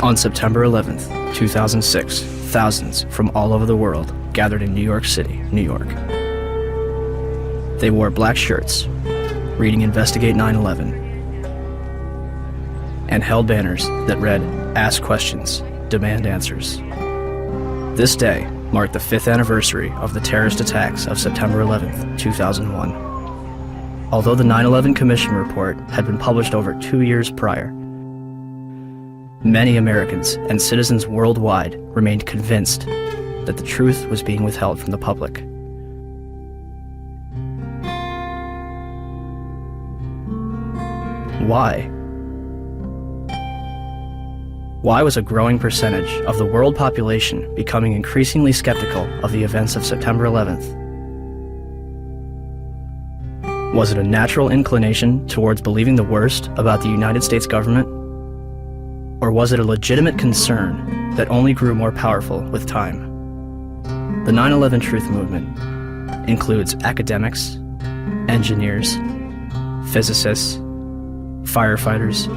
On September 11th, 2006, thousands from all over the world gathered in New York City, New York. They wore black shirts, reading Investigate 9/11, and held banners that read, "Ask questions, demand answers." This day marked the 5th anniversary of the terrorist attacks of September 11th, 2001. Although the 9/11 Commission report had been published over 2 years prior, many Americans and citizens worldwide remained convinced that the truth was being withheld from the public. Why? Why was a growing percentage of the world population becoming increasingly skeptical of the events of September 11th? Was it a natural inclination towards believing the worst about the United States government? Or was it a legitimate concern that only grew more powerful with time? The 9/11 Truth Movement includes academics, engineers, physicists, firefighters,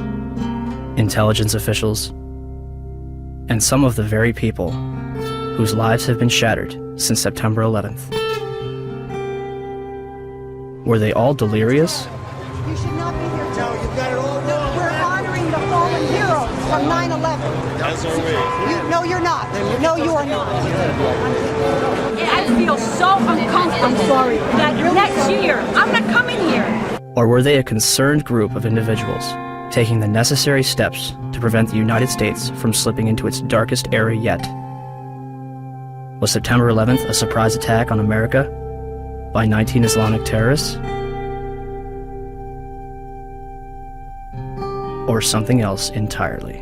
intelligence officials, and some of the very people whose lives have been shattered since September 11th. Were they all delirious? You should not be here. No, you've got it all wrong. We're honoring the fallen heroes from 9/11. That's our way. No, you're not. No, you are not. I feel so uncomfortable. I'm sorry. That next year, I'm not coming here. Or were they a concerned group of individuals taking the necessary steps to prevent the United States from slipping into its darkest era yet? Was September 11th a surprise attack on America by 19 Islamic terrorists? Or something else entirely?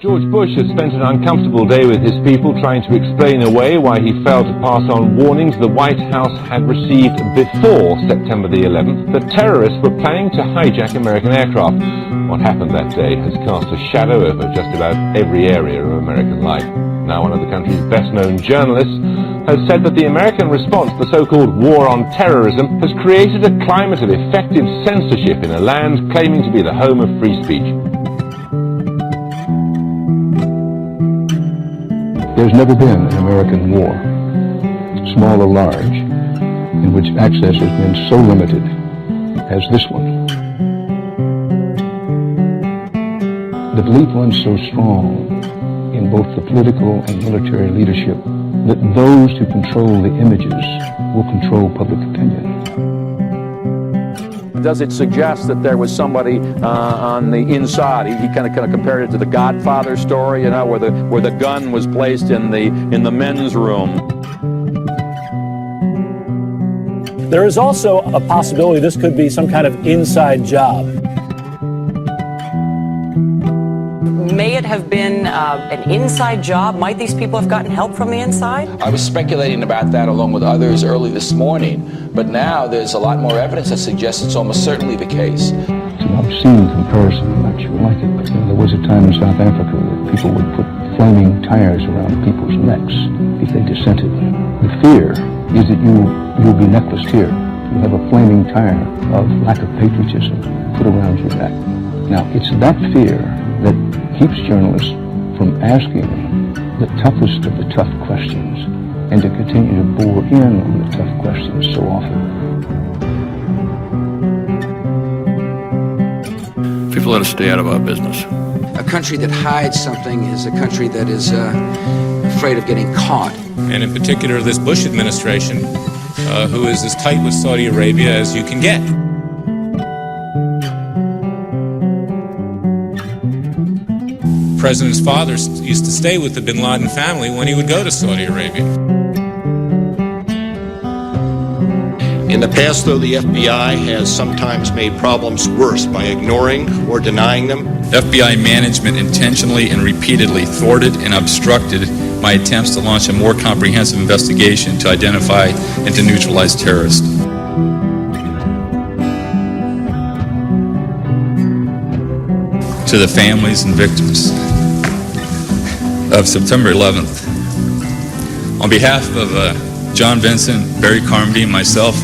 George Bush has spent an uncomfortable day with his people trying to explain away why he failed to pass on warnings the White House had received before September the 11th that terrorists were planning to hijack American aircraft. What happened that day has cast a shadow over just about every area of American life. Now one of the country's best-known journalists has said that the American response to the so-called war on terrorism has created a climate of effective censorship in a land claiming to be the home of free speech. There's never been an American war, small or large, in which access has been so limited as this one. The belief runs so strong in both the political and military leadership that those who control the images will control public opinion. Does it suggest that there was somebody on the inside? He kind of compared it to the Godfather story, you know, where the gun was placed in the men's room. There is also a possibility this could be some kind of inside job. May it have been an inside job? Might these people have gotten help from the inside? I was speculating about that along with others early this morning, but now there's a lot more evidence that suggests it's almost certainly the case. It's an obscene comparison, I'm not sure like it, but there was a time in South Africa that people would put flaming tires around people's necks if they dissented. The fear is that you'll be necklaced here. You'll have a flaming tire of lack of patriotism put around your neck. Now, it's that fear that keeps journalists from asking the toughest of the tough questions and to continue to bore in on the tough questions so often. People let us stay out of our business. A country that hides something is a country that is afraid of getting caught. And in particular, this Bush administration, who is as tight with Saudi Arabia as you can get. The president's father used to stay with the bin Laden family when he would go to Saudi Arabia. In the past, though, the FBI has sometimes made problems worse by ignoring or denying them. FBI management intentionally and repeatedly thwarted and obstructed my attempts to launch a more comprehensive investigation to identify and to neutralize terrorists. To the families and victims, of September 11th. On behalf of John Vincent, Barry Carmody, and myself,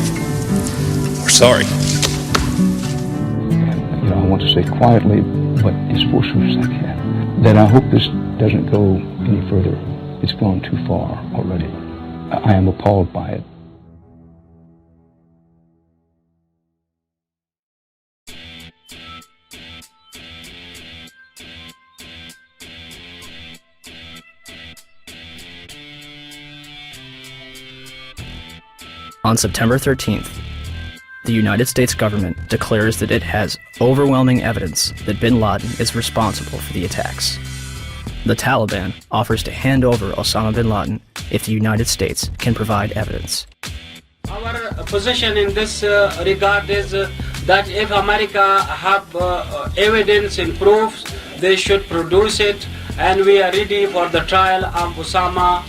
we're sorry. And, I want to say quietly, but as forcefully as I can, that I hope this doesn't go any further. It's gone too far already. I am appalled by it. On September 13th, the United States government declares that it has overwhelming evidence that bin Laden is responsible for the attacks. The Taliban offers to hand over Osama bin Laden if the United States can provide evidence. Our position in this regard is that if America have evidence and proofs, they should produce it, and we are ready for the trial of Osama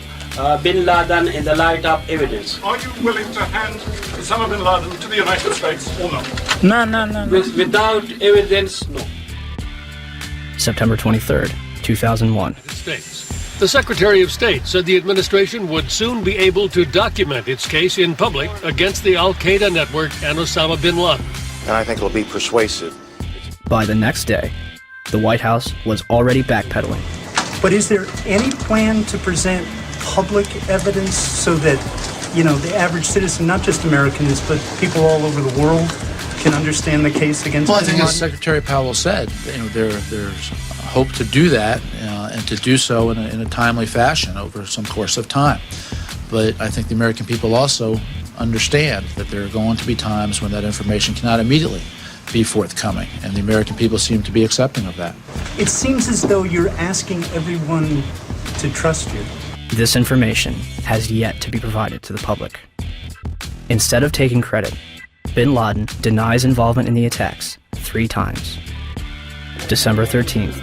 bin Laden in the light of evidence. Are you willing to hand Osama bin Laden to the United States or not? No. Without evidence, no. September 23rd, 2001. The Secretary of State said the administration would soon be able to document its case in public against the Al-Qaeda network and Osama bin Laden. And I think it'll be persuasive. By the next day, the White House was already backpedaling. But is there any plan to present public evidence so that, the average citizen, not just Americans, but people all over the world, can understand the case against bin Laden? I think as Secretary Powell said, there's hope to do that and to do so in a timely fashion over some course of time. But I think the American people also understand that there are going to be times when that information cannot immediately be forthcoming, and the American people seem to be accepting of that. It seems as though you're asking everyone to trust you. This information has yet to be provided to the public. Instead of taking credit, bin Laden denies involvement in the attacks 3 times. December 13th,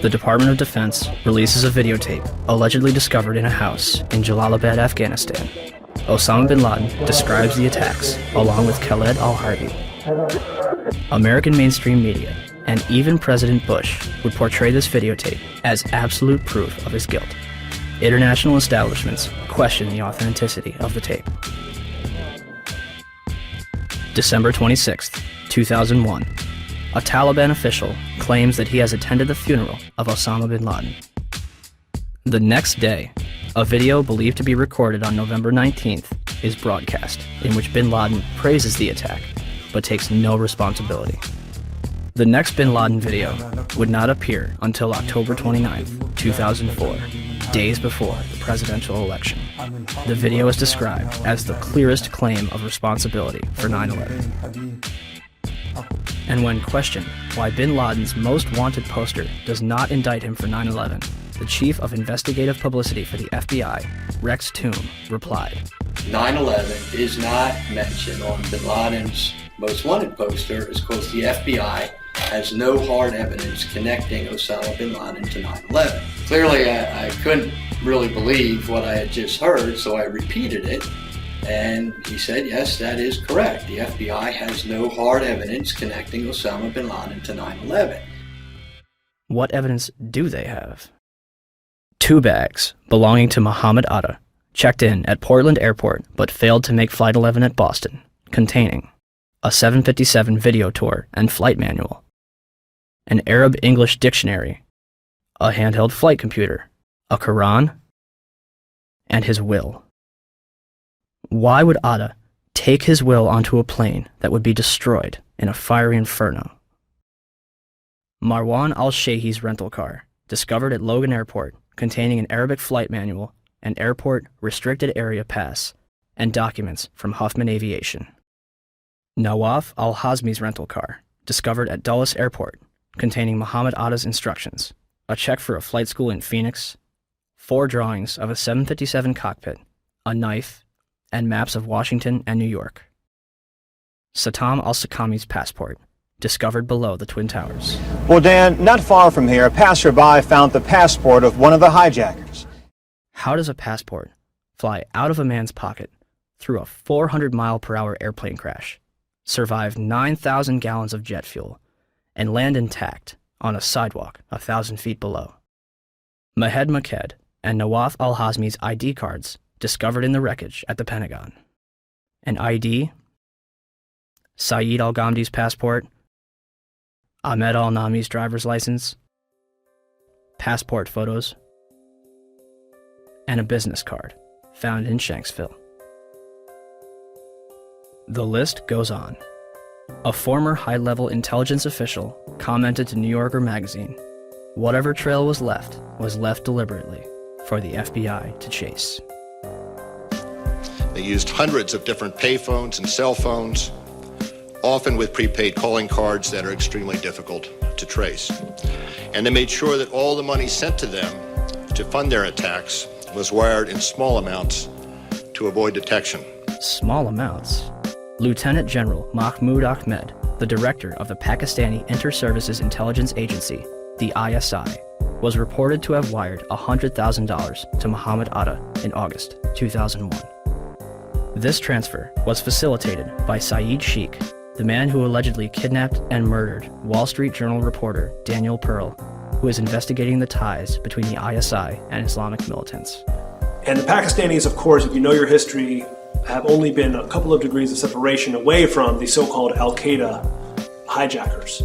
the Department of Defense releases a videotape allegedly discovered in a house in Jalalabad, Afghanistan. Osama bin Laden describes the attacks along with Khaled al-Harbi. American mainstream media and even President Bush would portray this videotape as absolute proof of his guilt. International establishments question the authenticity of the tape. December 26th, 2001. A Taliban official claims that he has attended the funeral of Osama bin Laden. The next day, a video believed to be recorded on November 19th is broadcast, in which bin Laden praises the attack, but takes no responsibility. The next bin Laden video would not appear until October 29th, 2004, days before the presidential election. The video is described as the clearest claim of responsibility for 9/11. And when questioned why bin Laden's most wanted poster does not indict him for 9/11, the chief of investigative publicity for the FBI, Rex Toome, replied, 9/11 is not mentioned on bin Laden's most wanted poster is because the FBI has no hard evidence connecting Osama bin Laden to 9/11. Clearly, I couldn't really believe what I had just heard, so I repeated it. And he said, yes, that is correct. The FBI has no hard evidence connecting Osama bin Laden to 9/11. What evidence do they have? 2 bags belonging to Mohammed Atta checked in at Portland Airport but failed to make Flight 11 at Boston, containing a 757 video tour and flight manual, an Arab-English dictionary, a handheld flight computer, a Quran, and his will. Why would Atta take his will onto a plane that would be destroyed in a fiery inferno? Marwan al-Sheikh's rental car, discovered at Logan Airport, containing an Arabic flight manual, an airport restricted area pass, and documents from Huffman Aviation. Nawaf al-Hazmi's rental car, discovered at Dulles Airport, containing Muhammad Atta's instructions, a check for a flight school in Phoenix, 4 drawings of a 757 cockpit, a knife, and maps of Washington and New York. Satam al-Sakami's passport, discovered below the Twin Towers. Well, Dan, not far from here, a passerby found the passport of one of the hijackers. How does a passport fly out of a man's pocket through a 400-mile-per-hour airplane crash, survive 9,000 gallons of jet fuel, and land intact on a sidewalk 1,000 feet below? Mahed Maked and Nawaf al-Hazmi's ID cards discovered in the wreckage at the Pentagon. An ID, Saeed al-Ghamdi's passport, Ahmed al-Nami's driver's license, passport photos, and a business card found in Shanksville. The list goes on. A former high-level intelligence official commented to New Yorker magazine, "Whatever trail was left deliberately for the FBI to chase." They used hundreds of different payphones and cell phones, often with prepaid calling cards that are extremely difficult to trace. And they made sure that all the money sent to them to fund their attacks was wired in small amounts to avoid detection. Small amounts? Lieutenant General Mahmoud Ahmed, the director of the Pakistani Inter-Services Intelligence Agency, the ISI, was reported to have wired $100,000 to Muhammad Atta in August 2001. This transfer was facilitated by Saeed Sheikh, the man who allegedly kidnapped and murdered Wall Street Journal reporter Daniel Pearl, who is investigating the ties between the ISI and Islamic militants. And the Pakistanis, of course, if you know your history, have only been a couple of degrees of separation away from the so-called Al-Qaeda hijackers.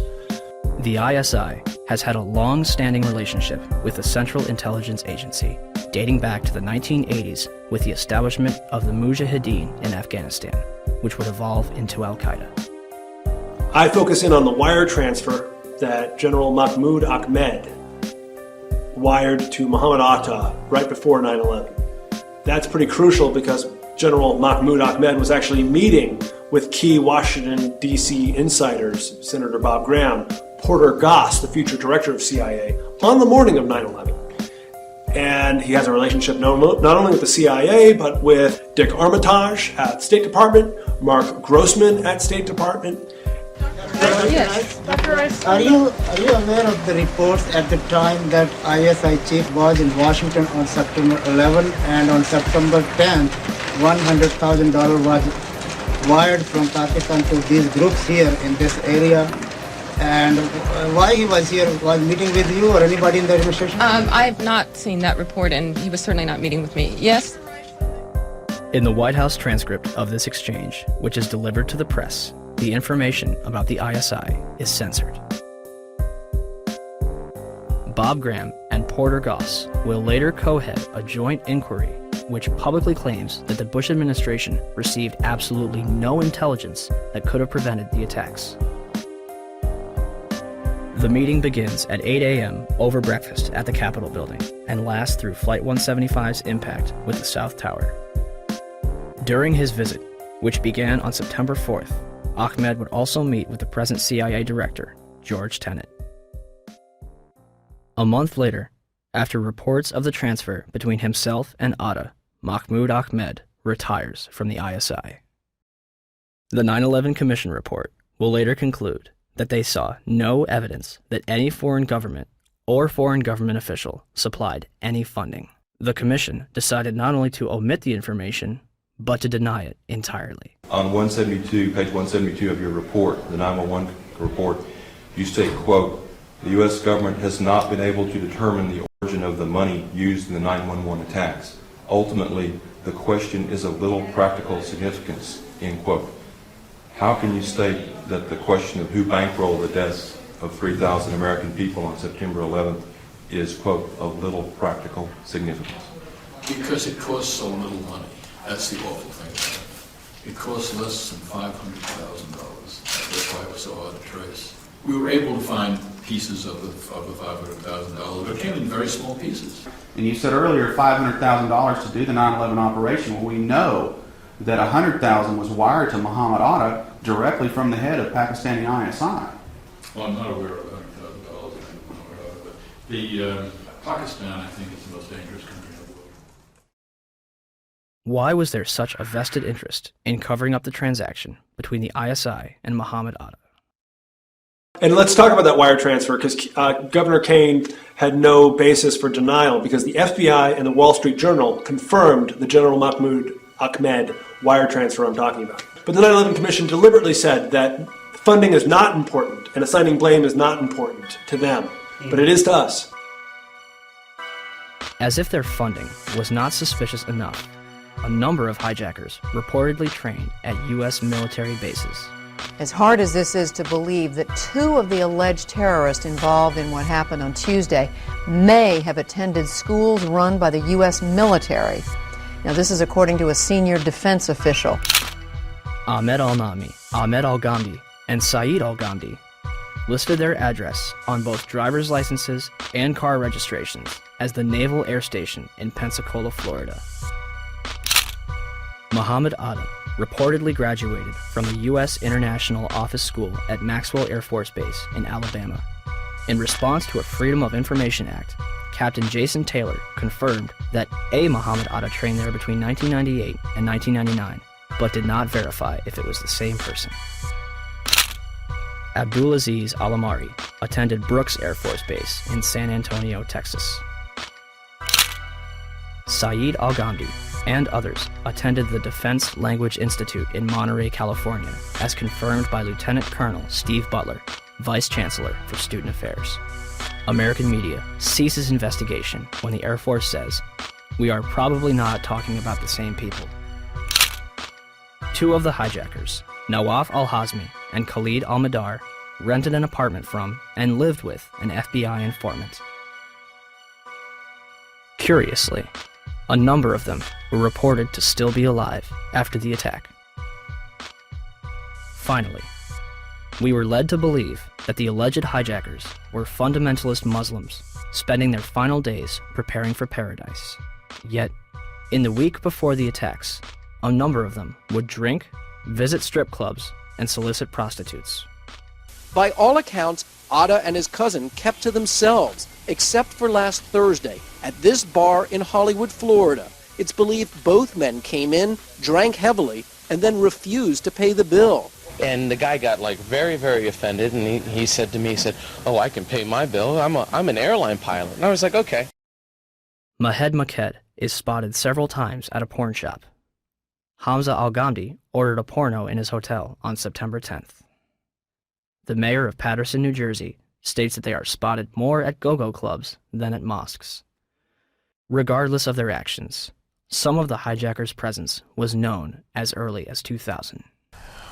The ISI has had a long-standing relationship with the Central Intelligence Agency, dating back to the 1980s with the establishment of the Mujahideen in Afghanistan, which would evolve into Al-Qaeda. I focus in on the wire transfer that General Mahmoud Ahmed wired to Muhammad Atta right before 9/11. That's pretty crucial because General Mahmoud Ahmed was actually meeting with key Washington, D.C. insiders, Senator Bob Graham, Porter Goss, the future director of CIA, on the morning of 9/11. And he has a relationship not only with the CIA, but with Dick Armitage at State Department, Mark Grossman at State Department. Yes. Are you aware of the reports at the time that ISI chief was in Washington on September 11 and on September 10th, $100,000 was wired from Pakistan to these groups here in this area? And why he was here, was meeting with you or anybody in the administration? I have not seen that report, and he was certainly not meeting with me. Yes? In the White House transcript of this exchange, which is delivered to the press, the information about the ISI is censored. Bob Graham and Porter Goss will later co-head a joint inquiry which publicly claims that the Bush administration received absolutely no intelligence that could have prevented the attacks. The meeting begins at 8 a.m. over breakfast at the Capitol building and lasts through Flight 175's impact with the South Tower. During his visit, which began on September 4th, Ahmed would also meet with the present CIA director, George Tenet. A month later, after reports of the transfer between himself and Atta, Mahmoud Ahmed retires from the ISI. The 9/11 Commission report will later conclude that they saw no evidence that any foreign government or foreign government official supplied any funding. The Commission decided not only to omit the information, but to deny it entirely. On 172, page 172 of your report, the 911 report, you state, quote, "The U.S. government has not been able to determine the origin of the money used in the 911 attacks. Ultimately, the question is of little practical significance," end quote. How can you state that the question of who bankrolled the deaths of 3,000 American people on September 11th is, quote, of little practical significance? Because it costs so little money. That's the awful thing about it. It costs less than $500,000. That's why it was so hard to trace. We were able to find pieces of the $500,000, but it came in very small pieces. And you said earlier $500,000 to do the 9/11 operation. Well, we know that $100,000 was wired to Muhammad Atta directly from the head of Pakistani ISI. Well, I'm not aware of $100,000. But the Pakistan, I think, is the most dangerous country in the world. Why was there such a vested interest in covering up the transaction between the ISI and Muhammad Atta? And let's talk about that wire transfer, because Governor Kaine had no basis for denial, because the FBI and the Wall Street Journal confirmed the General Mahmoud Ahmed wire transfer I'm talking about. But the 9/11 Commission deliberately said that funding is not important and assigning blame is not important to them, but it is to us. As if their funding was not suspicious enough, a number of hijackers reportedly trained at U.S. military bases. As hard as this is to believe that two of the alleged terrorists involved in what happened on Tuesday may have attended schools run by the U.S. military. Now, this is according to a senior defense official. Ahmed al-Nami, Ahmed al-Ghamdi, and Saeed al-Ghamdi listed their address on both driver's licenses and car registrations as the Naval Air Station in Pensacola, Florida. Muhammad Atta reportedly graduated from the U.S. International Office School at Maxwell Air Force Base in Alabama. In response to a Freedom of Information Act, Captain Jason Taylor confirmed that a Muhammad Atta trained there between 1998 and 1999, but did not verify if it was the same person. Abdulaziz Al-Amari attended Brooks Air Force Base in San Antonio, Texas. Saeed al-Ghamdi and others attended the Defense Language Institute in Monterey, California, as confirmed by Lieutenant Colonel Steve Butler, Vice Chancellor for Student Affairs. American media ceases investigation when the Air Force says, "We are probably not talking about the same people." Two of the hijackers, Nawaf al-Hazmi and Khalid al-Madar, rented an apartment from and lived with an FBI informant. Curiously, a number of them were reported to still be alive after the attack. Finally, we were led to believe that the alleged hijackers were fundamentalist Muslims spending their final days preparing for paradise. Yet, in the week before the attacks, a number of them would drink, visit strip clubs, and solicit prostitutes. By all accounts, Atta and his cousin kept to themselves, except for last Thursday, at this bar in Hollywood, Florida. It's believed both men came in, drank heavily, and then refused to pay the bill. And the guy got very, very offended, and he said to me, "Oh, I can pay my bill. I'm an airline pilot." And I was like, okay. Mahed Maked is spotted several times at a porn shop. Hamza al-Ghamdi ordered a porno in his hotel on September 10th. The mayor of Paterson, New Jersey, states that they are spotted more at go-go clubs than at mosques. Regardless of their actions, some of the hijackers' presence was known as early as 2000.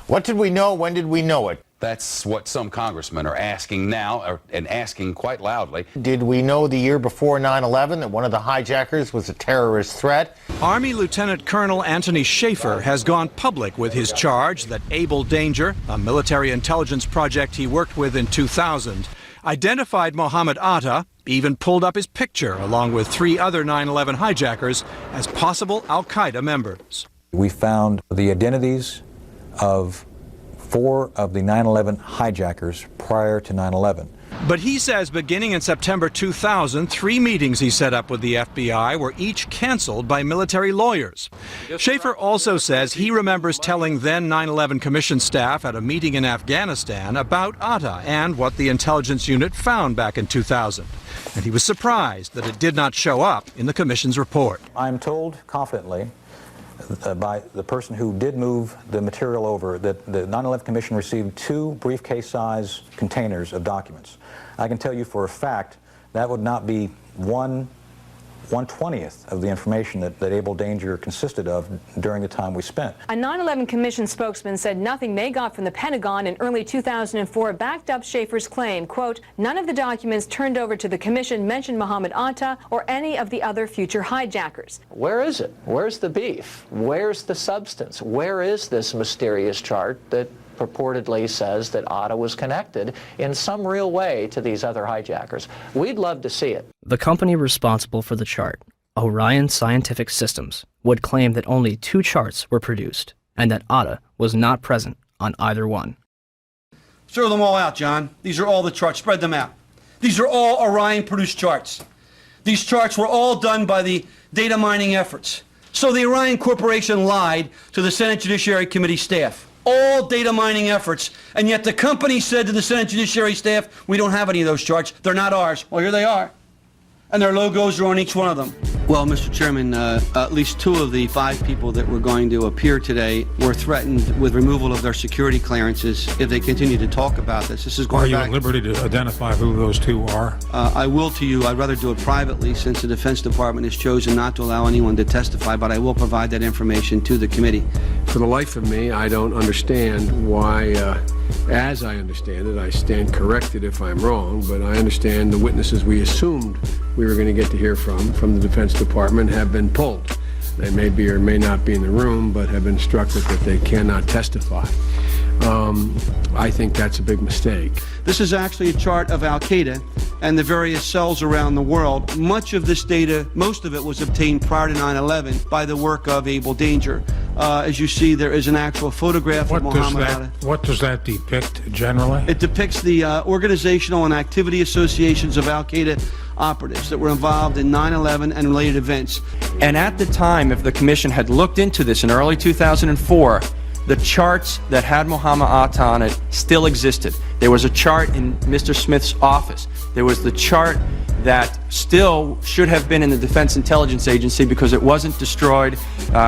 What did we know? When did we know it? That's what some congressmen are asking now, and asking quite loudly. Did we know the year before 9/11 that one of the hijackers was a terrorist threat? Army Lieutenant Colonel Anthony Schaefer has gone public with his charge that Able Danger, a military intelligence project he worked with in 2000, identified Muhammad Atta, even pulled up his picture along with 3 other 9/11 hijackers as possible al-Qaeda members. We found the identities of 4 of the 9/11 hijackers prior to 9/11. But he says beginning in September 2000, 3 meetings he set up with the FBI were each canceled by military lawyers. Schaefer also says he remembers telling then 9/11 Commission staff at a meeting in Afghanistan about Atta and what the intelligence unit found back in 2000. And he was surprised that it did not show up in the Commission's report. I'm told confidently by the person who did move the material over that the 9/11 Commission received 2 briefcase-size containers of documents. I can tell you for a fact that would not be 1/20th of the information that Able Danger consisted of during the time we spent. A 9/11 Commission spokesman said nothing they got from the Pentagon in early 2004 backed up Schaefer's claim, quote, "None of the documents turned over to the Commission mentioned Muhammad Atta or any of the other future hijackers." Where is it? Where's the beef? Where's the substance? Where is this mysterious chart that purportedly says that Atta was connected in some real way to these other hijackers? We'd love to see it. The company responsible for the chart, Orion Scientific Systems, would claim that only 2 charts were produced and that Atta was not present on either one. Throw them all out, John. These are all the charts. Spread them out. These are all Orion-produced charts. These charts were all done by the data mining efforts. So the Orion Corporation lied to the Senate Judiciary Committee staff. All data mining efforts, and yet the company said to the Senate Judiciary staff, "We don't have any of those charts. They're not ours." Well, here they are. And their logos are on each one of them. Well, Mr. Chairman, at least 2 of the 5 people that were going to appear today were threatened with removal of their security clearances if they continue to talk about this. This is going Are you back. at liberty to identify who those 2 are? I will to you. I'd rather do it privately since the Defense Department has chosen not to allow anyone to testify, but I will provide that information to the committee. For the life of me, I don't understand why, as I understand it, I stand corrected if I'm wrong, but I understand the witnesses we assumed we were going to get to hear from the Defense Department have been pulled. They may be or may not be in the room, but have been instructed that they cannot testify. I think that's a big mistake. This is actually a chart of Al-Qaeda and the various cells around the world. Much of this data, most of it was obtained prior to 9/11 by the work of Able Danger. As you see, there is an actual photograph of Muhammad Atta. What does that depict generally? It depicts the organizational and activity associations of Al-Qaeda operatives that were involved in 9/11 and related events. And at the time, if the Commission had looked into this in early 2004, the charts that had Muhammad Atta on it still existed. There was a chart in Mr. Smith's office. There was the chart that still should have been in the Defense Intelligence Agency because it wasn't destroyed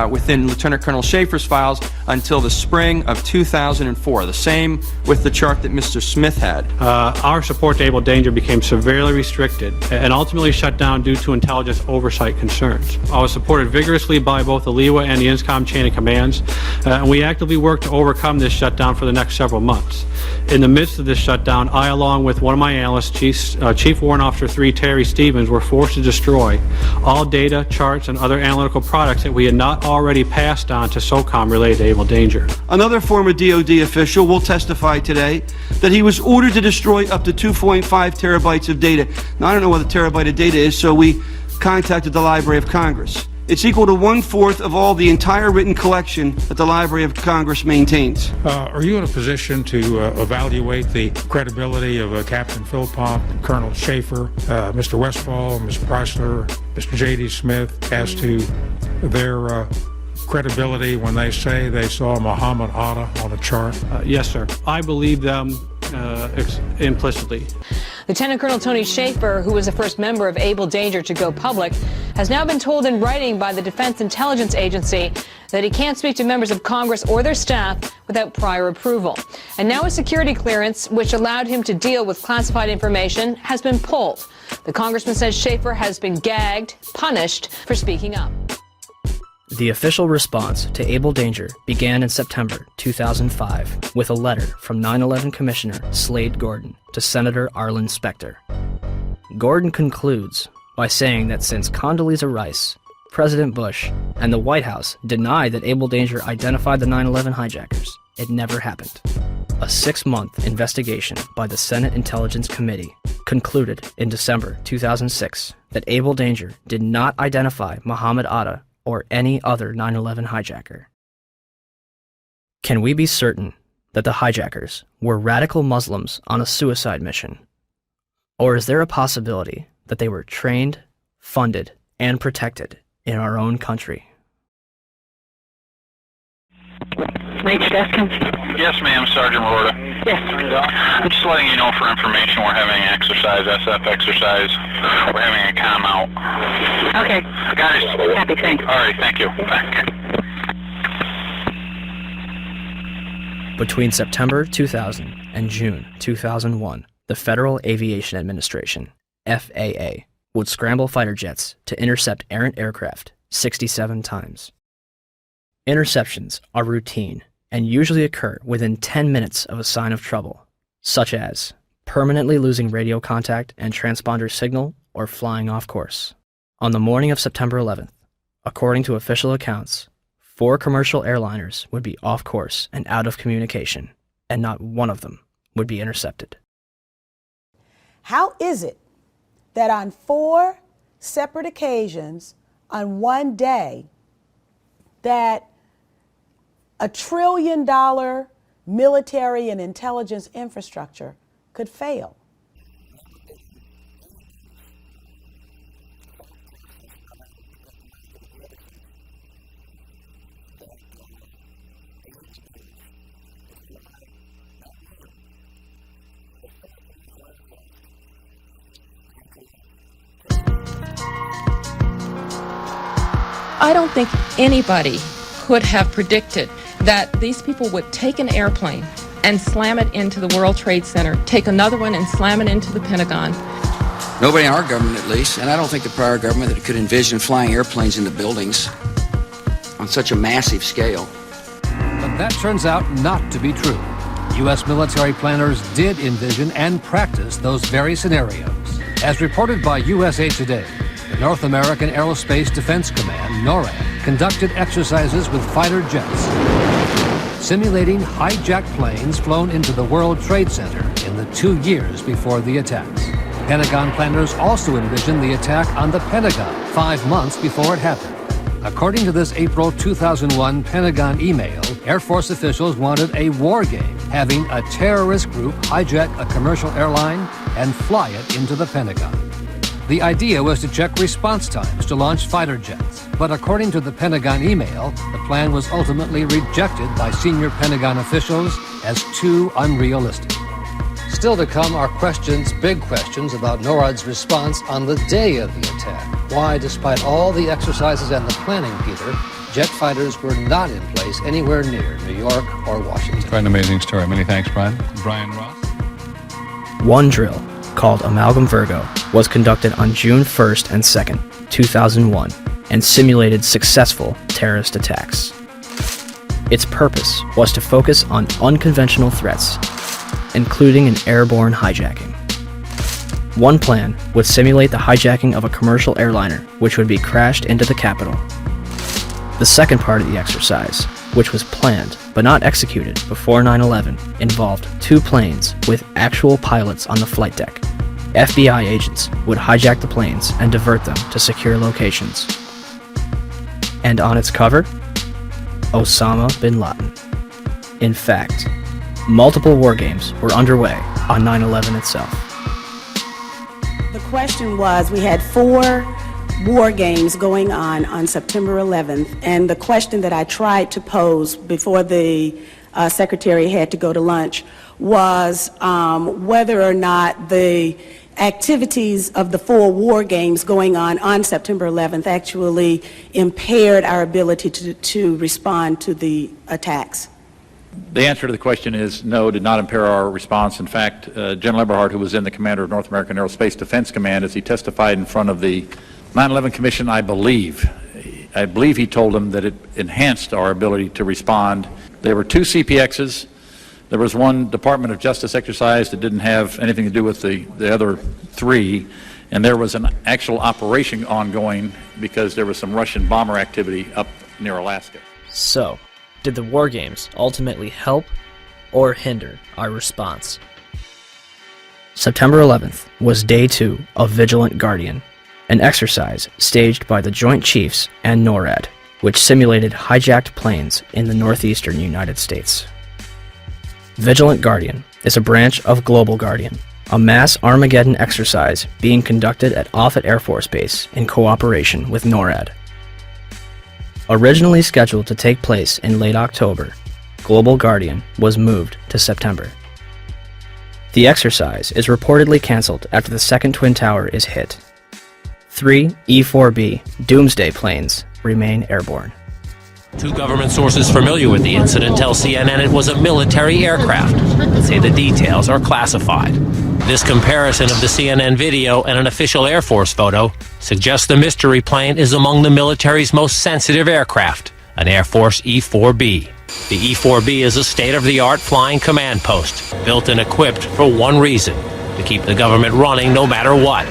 within Lieutenant Colonel Schaefer's files until the spring of 2004. The same with the chart that Mr. Smith had. Our support to Able Danger became severely restricted and ultimately shut down due to intelligence oversight concerns. I was supported vigorously by both the LEWA and the INSCOM chain of commands, and we actively worked to overcome this shutdown for the next several months. In the midst of this shutdown, I, along with one of my analysts, Chief Warrant Officer 3 Terry Stevens, were forced to destroy all data, charts, and other analytical products that we had not already passed on to SOCOM related to Able Danger. Another former DoD official will testify today that he was ordered to destroy up to 2.5 terabytes of data. Now, I don't know what a terabyte of data is, so we contacted the Library of Congress. It's equal to 1/4 of all the entire written collection that the Library of Congress maintains. Are you in a position to evaluate the credibility of Captain Philpott, Colonel Schaefer, Mr. Westphal, Ms. Preissler, Mr. J.D. Smith as to their credibility when they say they saw Muhammad Atta on a chart? Yes, sir. I believe them implicitly. Lieutenant Colonel Tony Schaefer, who was the first member of Able Danger to go public, has now been told in writing by the Defense Intelligence Agency that he can't speak to members of Congress or their staff without prior approval. And now a security clearance, which allowed him to deal with classified information, has been pulled. The congressman says Schaefer has been gagged, punished for speaking up. The official response to Able Danger began in September 2005 with a letter from 9/11 Commissioner Slade Gordon to Senator Arlen Specter. Gordon concludes by saying that since Condoleezza Rice, President Bush, and the White House denied that Able Danger identified the 9/11 hijackers, it never happened. A 6-month investigation by the Senate Intelligence Committee concluded in December 2006 that Able Danger did not identify Muhammad Atta or any other 9/11 hijacker. Can we be certain that the hijackers were radical Muslims on a suicide mission? Or is there a possibility that they were trained, funded, and protected in our own country? Major Deskins? Yes, ma'am, Sergeant Lorda. Yes. I'm just letting you know for information we're having exercise, SF exercise. We're having a comm out. Okay. Got it. Happy, thanks. All right, thank you. Bye. Between September 2000 and June 2001, the Federal Aviation Administration, FAA, would scramble fighter jets to intercept errant aircraft 67 times. Interceptions are routine and usually occur within 10 minutes of a sign of trouble, such as permanently losing radio contact and transponder signal or flying off course. On the morning of September 11th, according to official accounts, 4 commercial airliners would be off course and out of communication, and not one of them would be intercepted. How is it that on 4 separate occasions on one day that $1 trillion military and intelligence infrastructure could fail? I don't think anybody could have predicted that these people would take an airplane and slam it into the World Trade Center, take another one and slam it into the Pentagon. Nobody in our government, at least, and I don't think the prior government that could envision flying airplanes into buildings on such a massive scale. But that turns out not to be true. U.S. military planners did envision and practice those very scenarios. As reported by USA Today, the North American Aerospace Defense Command, NORAD, conducted exercises with fighter jets, simulating hijacked planes flown into the World Trade Center in the 2 years before the attacks. Pentagon planners also envisioned the attack on the Pentagon 5 months before it happened. According to this April 2001 Pentagon email, Air Force officials wanted a war game, having a terrorist group hijack a commercial airline and fly it into the Pentagon. The idea was to check response times to launch fighter jets, but according to the Pentagon email, the plan was ultimately rejected by senior Pentagon officials as too unrealistic. Still to come are questions, big questions, about NORAD's response on the day of the attack. Why, despite all the exercises and the planning, Peter, jet fighters were not in place anywhere near New York or Washington. Quite an amazing story. Many thanks, Brian. Brian Ross. One drill, called Amalgam Virgo, was conducted on June 1st and 2nd, 2001, and simulated successful terrorist attacks. Its purpose was to focus on unconventional threats, including an airborne hijacking. One plan would simulate the hijacking of a commercial airliner, which would be crashed into the Capitol. The second part of the exercise, which was planned but not executed before 9/11, involved 2 planes with actual pilots on the flight deck. FBI agents would hijack the planes and divert them to secure locations. And on its cover, Osama bin Laden. In fact, multiple war games were underway on 9/11 itself. The question was, we had 4 war games going on September 11th, and the question that I tried to pose before the secretary had to go to lunch was whether or not the activities of the 4 war games going on September 11th actually impaired our ability to respond to the attacks. The answer to the question is no, did not impair our response. In fact, General Eberhard, who was then the commander of North American Aerospace Defense Command, as he testified in front of the 9/11 Commission, I believe he told them that it enhanced our ability to respond. There were 2 CPXs. There was 1 Department of Justice exercise that didn't have anything to do with the other 3, and there was an actual operation ongoing because there was some Russian bomber activity up near Alaska. So, did the war games ultimately help or hinder our response? September 11th was day 2 of Vigilant Guardian, an exercise staged by the Joint Chiefs and NORAD, which simulated hijacked planes in the northeastern United States. Vigilant Guardian is a branch of Global Guardian, a mass Armageddon exercise being conducted at Offutt Air Force Base in cooperation with NORAD. Originally scheduled to take place in late October, Global Guardian was moved to September. The exercise is reportedly canceled after the second Twin Tower is hit. 3 E-4B Doomsday planes remain airborne. 2 government sources familiar with the incident tell CNN it was a military aircraft, but say the details are classified. This comparison of the CNN video and an official Air Force photo suggests the mystery plane is among the military's most sensitive aircraft, an Air Force E-4B. The E-4B is a state-of-the-art flying command post, built and equipped for one reason: to keep the government running no matter what,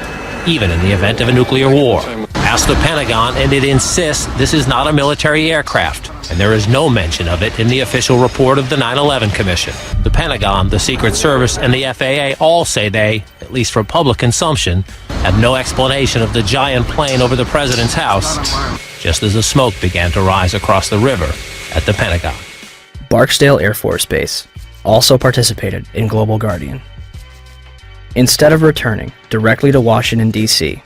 even in the event of a nuclear war. Ask the Pentagon, and it insists this is not a military aircraft, and there is no mention of it in the official report of the 9/11 Commission. The Pentagon, the Secret Service, and the FAA all say they, at least for public consumption, have no explanation of the giant plane over the president's house, just as the smoke began to rise across the river at the Pentagon. Barksdale Air Force Base also participated in Global Guardian. Instead of returning directly to Washington, D.C.,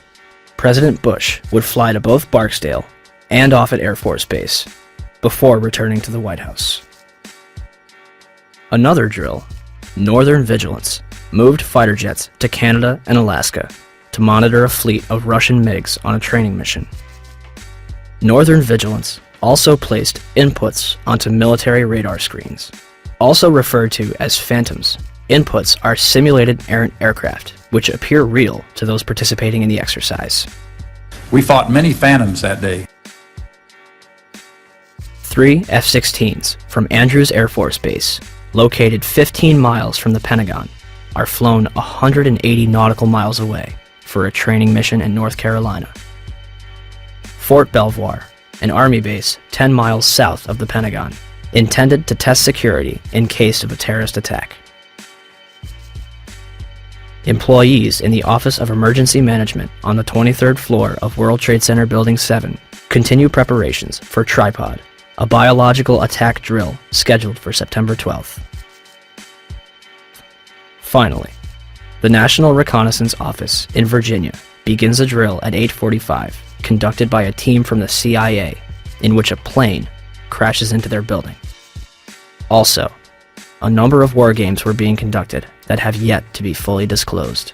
President Bush would fly to both Barksdale and Offutt Air Force Base before returning to the White House. Another drill, Northern Vigilance, moved fighter jets to Canada and Alaska to monitor a fleet of Russian MiGs on a training mission. Northern Vigilance also placed inputs onto military radar screens. Also referred to as phantoms, inputs are simulated errant aircraft, which appear real to those participating in the exercise. We fought many phantoms that day. 3 F-16s from Andrews Air Force Base, located 15 miles from the Pentagon, are flown 180 nautical miles away for a training mission in North Carolina. Fort Belvoir, an Army base 10 miles south of the Pentagon, intended to test security in case of a terrorist attack. Employees in the Office of Emergency Management on the 23rd floor of World Trade Center Building 7 continue preparations for Tripod, a biological attack drill scheduled for September 12th. Finally, the National Reconnaissance Office in Virginia begins a drill at 8:45, conducted by a team from the CIA, in which a plane crashes into their building. Also, a number of war games were being conducted that have yet to be fully disclosed.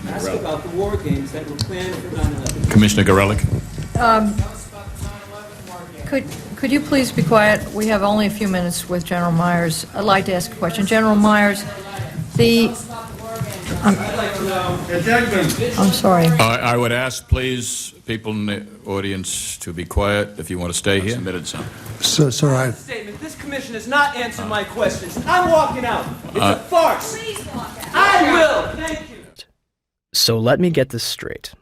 Ask about the war games that were planned for 9/11. Commissioner Gorelick. Could you please be quiet? We have only a few minutes with General Myers. I'd like to ask a question. General Myers, I'm sorry. I would ask, please, people in the audience to be quiet if you want to stay here. Sir, statement. This commission has not answered my questions. I'm walking out. It's a farce. I will. Thank you. So let me get this straight.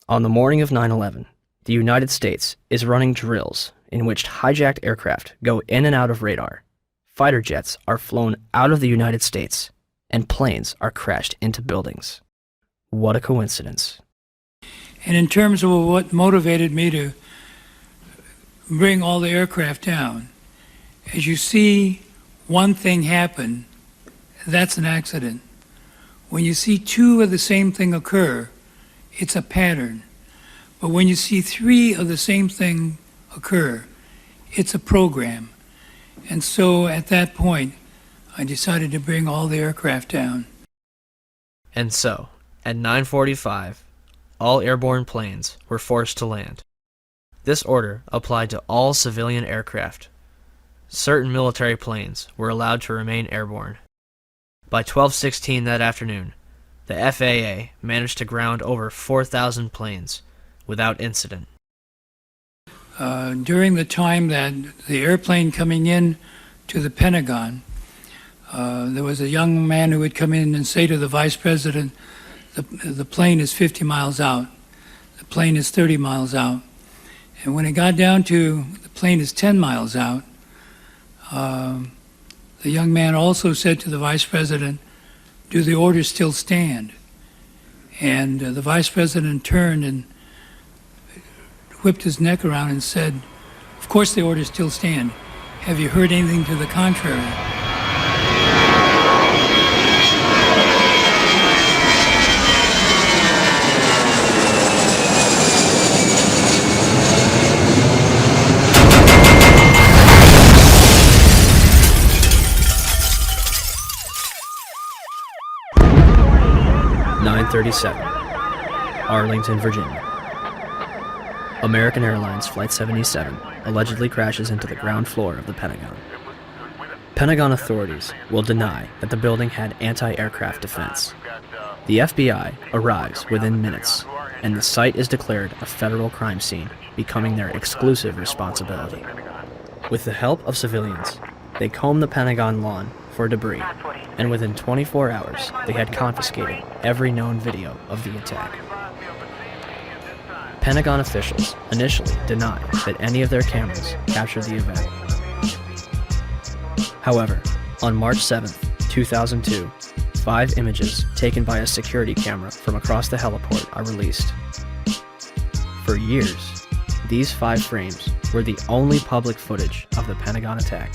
On the morning of 9/11, the United States is running drills in which hijacked aircraft go in and out of radar. Fighter jets are flown out of the United States, and planes are crashed into buildings. What a coincidence. And in terms of what motivated me to bring all the aircraft down, as you see one thing happen, that's an accident. When you see two of the same thing occur, it's a pattern. But when you see three of the same thing occur, it's a program. And so at that point, I decided to bring all the aircraft down. And so, at 9:45, all airborne planes were forced to land. This order applied to all civilian aircraft. Certain military planes were allowed to remain airborne. By 12:16 that afternoon, the FAA managed to ground over 4,000 planes without incident. During the time that the airplane coming in to the Pentagon, there was a young man who would come in and say to the vice president, the plane is 50 miles out, the plane is 30 miles out. And when it got down to the plane is 10 miles out, the young man also said to the vice president, do the orders still stand? And the vice president turned and whipped his neck around and said, of course the orders still stand. Have you heard anything to the contrary? Arlington, Virginia. American Airlines Flight 77 allegedly crashes into the ground floor of the Pentagon. Pentagon authorities will deny that the building had anti-aircraft defense. The FBI arrives within minutes, and the site is declared a federal crime scene, becoming their exclusive responsibility. With the help of civilians, they comb the Pentagon lawn for debris, and within 24 hours, they had confiscated every known video of the attack. Pentagon officials initially denied that any of their cameras captured the event. However, on March 7, 2002, 5 images taken by a security camera from across the heliport are released. For years, these 5 frames were the only public footage of the Pentagon attack.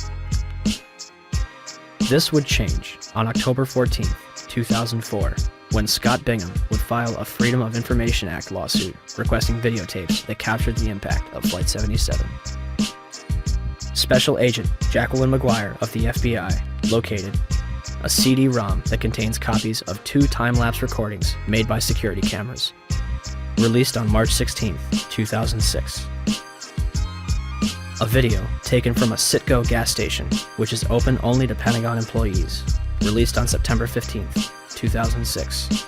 This would change on October 14, 2004, when Scott Bingham would file a Freedom of Information Act lawsuit requesting videotapes that captured the impact of Flight 77. Special Agent Jacqueline McGuire of the FBI located a CD-ROM that contains copies of 2 time-lapse recordings made by security cameras. released on March 16, 2006. A video taken from a Citgo gas station, which is open only to Pentagon employees, released on September 15, 2006.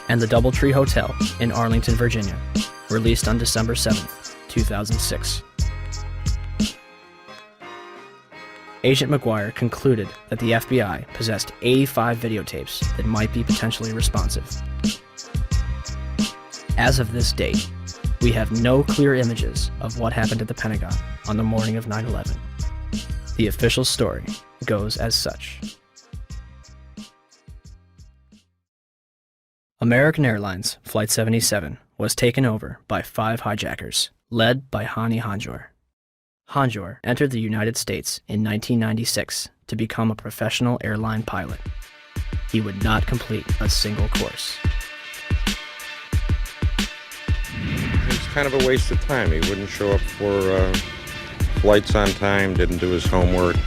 And the Doubletree Hotel in Arlington, Virginia, released on December 7, 2006. Agent McGuire concluded that the FBI possessed 85 videotapes that might be potentially responsive. As of this date, we have no clear images of what happened at the Pentagon on the morning of 9/11. The official story goes as such. American Airlines Flight 77 was taken over by 5 hijackers, led by Hani Hanjour. Hanjour entered the United States in 1996 to become a professional airline pilot. He would not complete a single course. It's kind of a waste of time. He wouldn't show up for flights on time, didn't do his homework.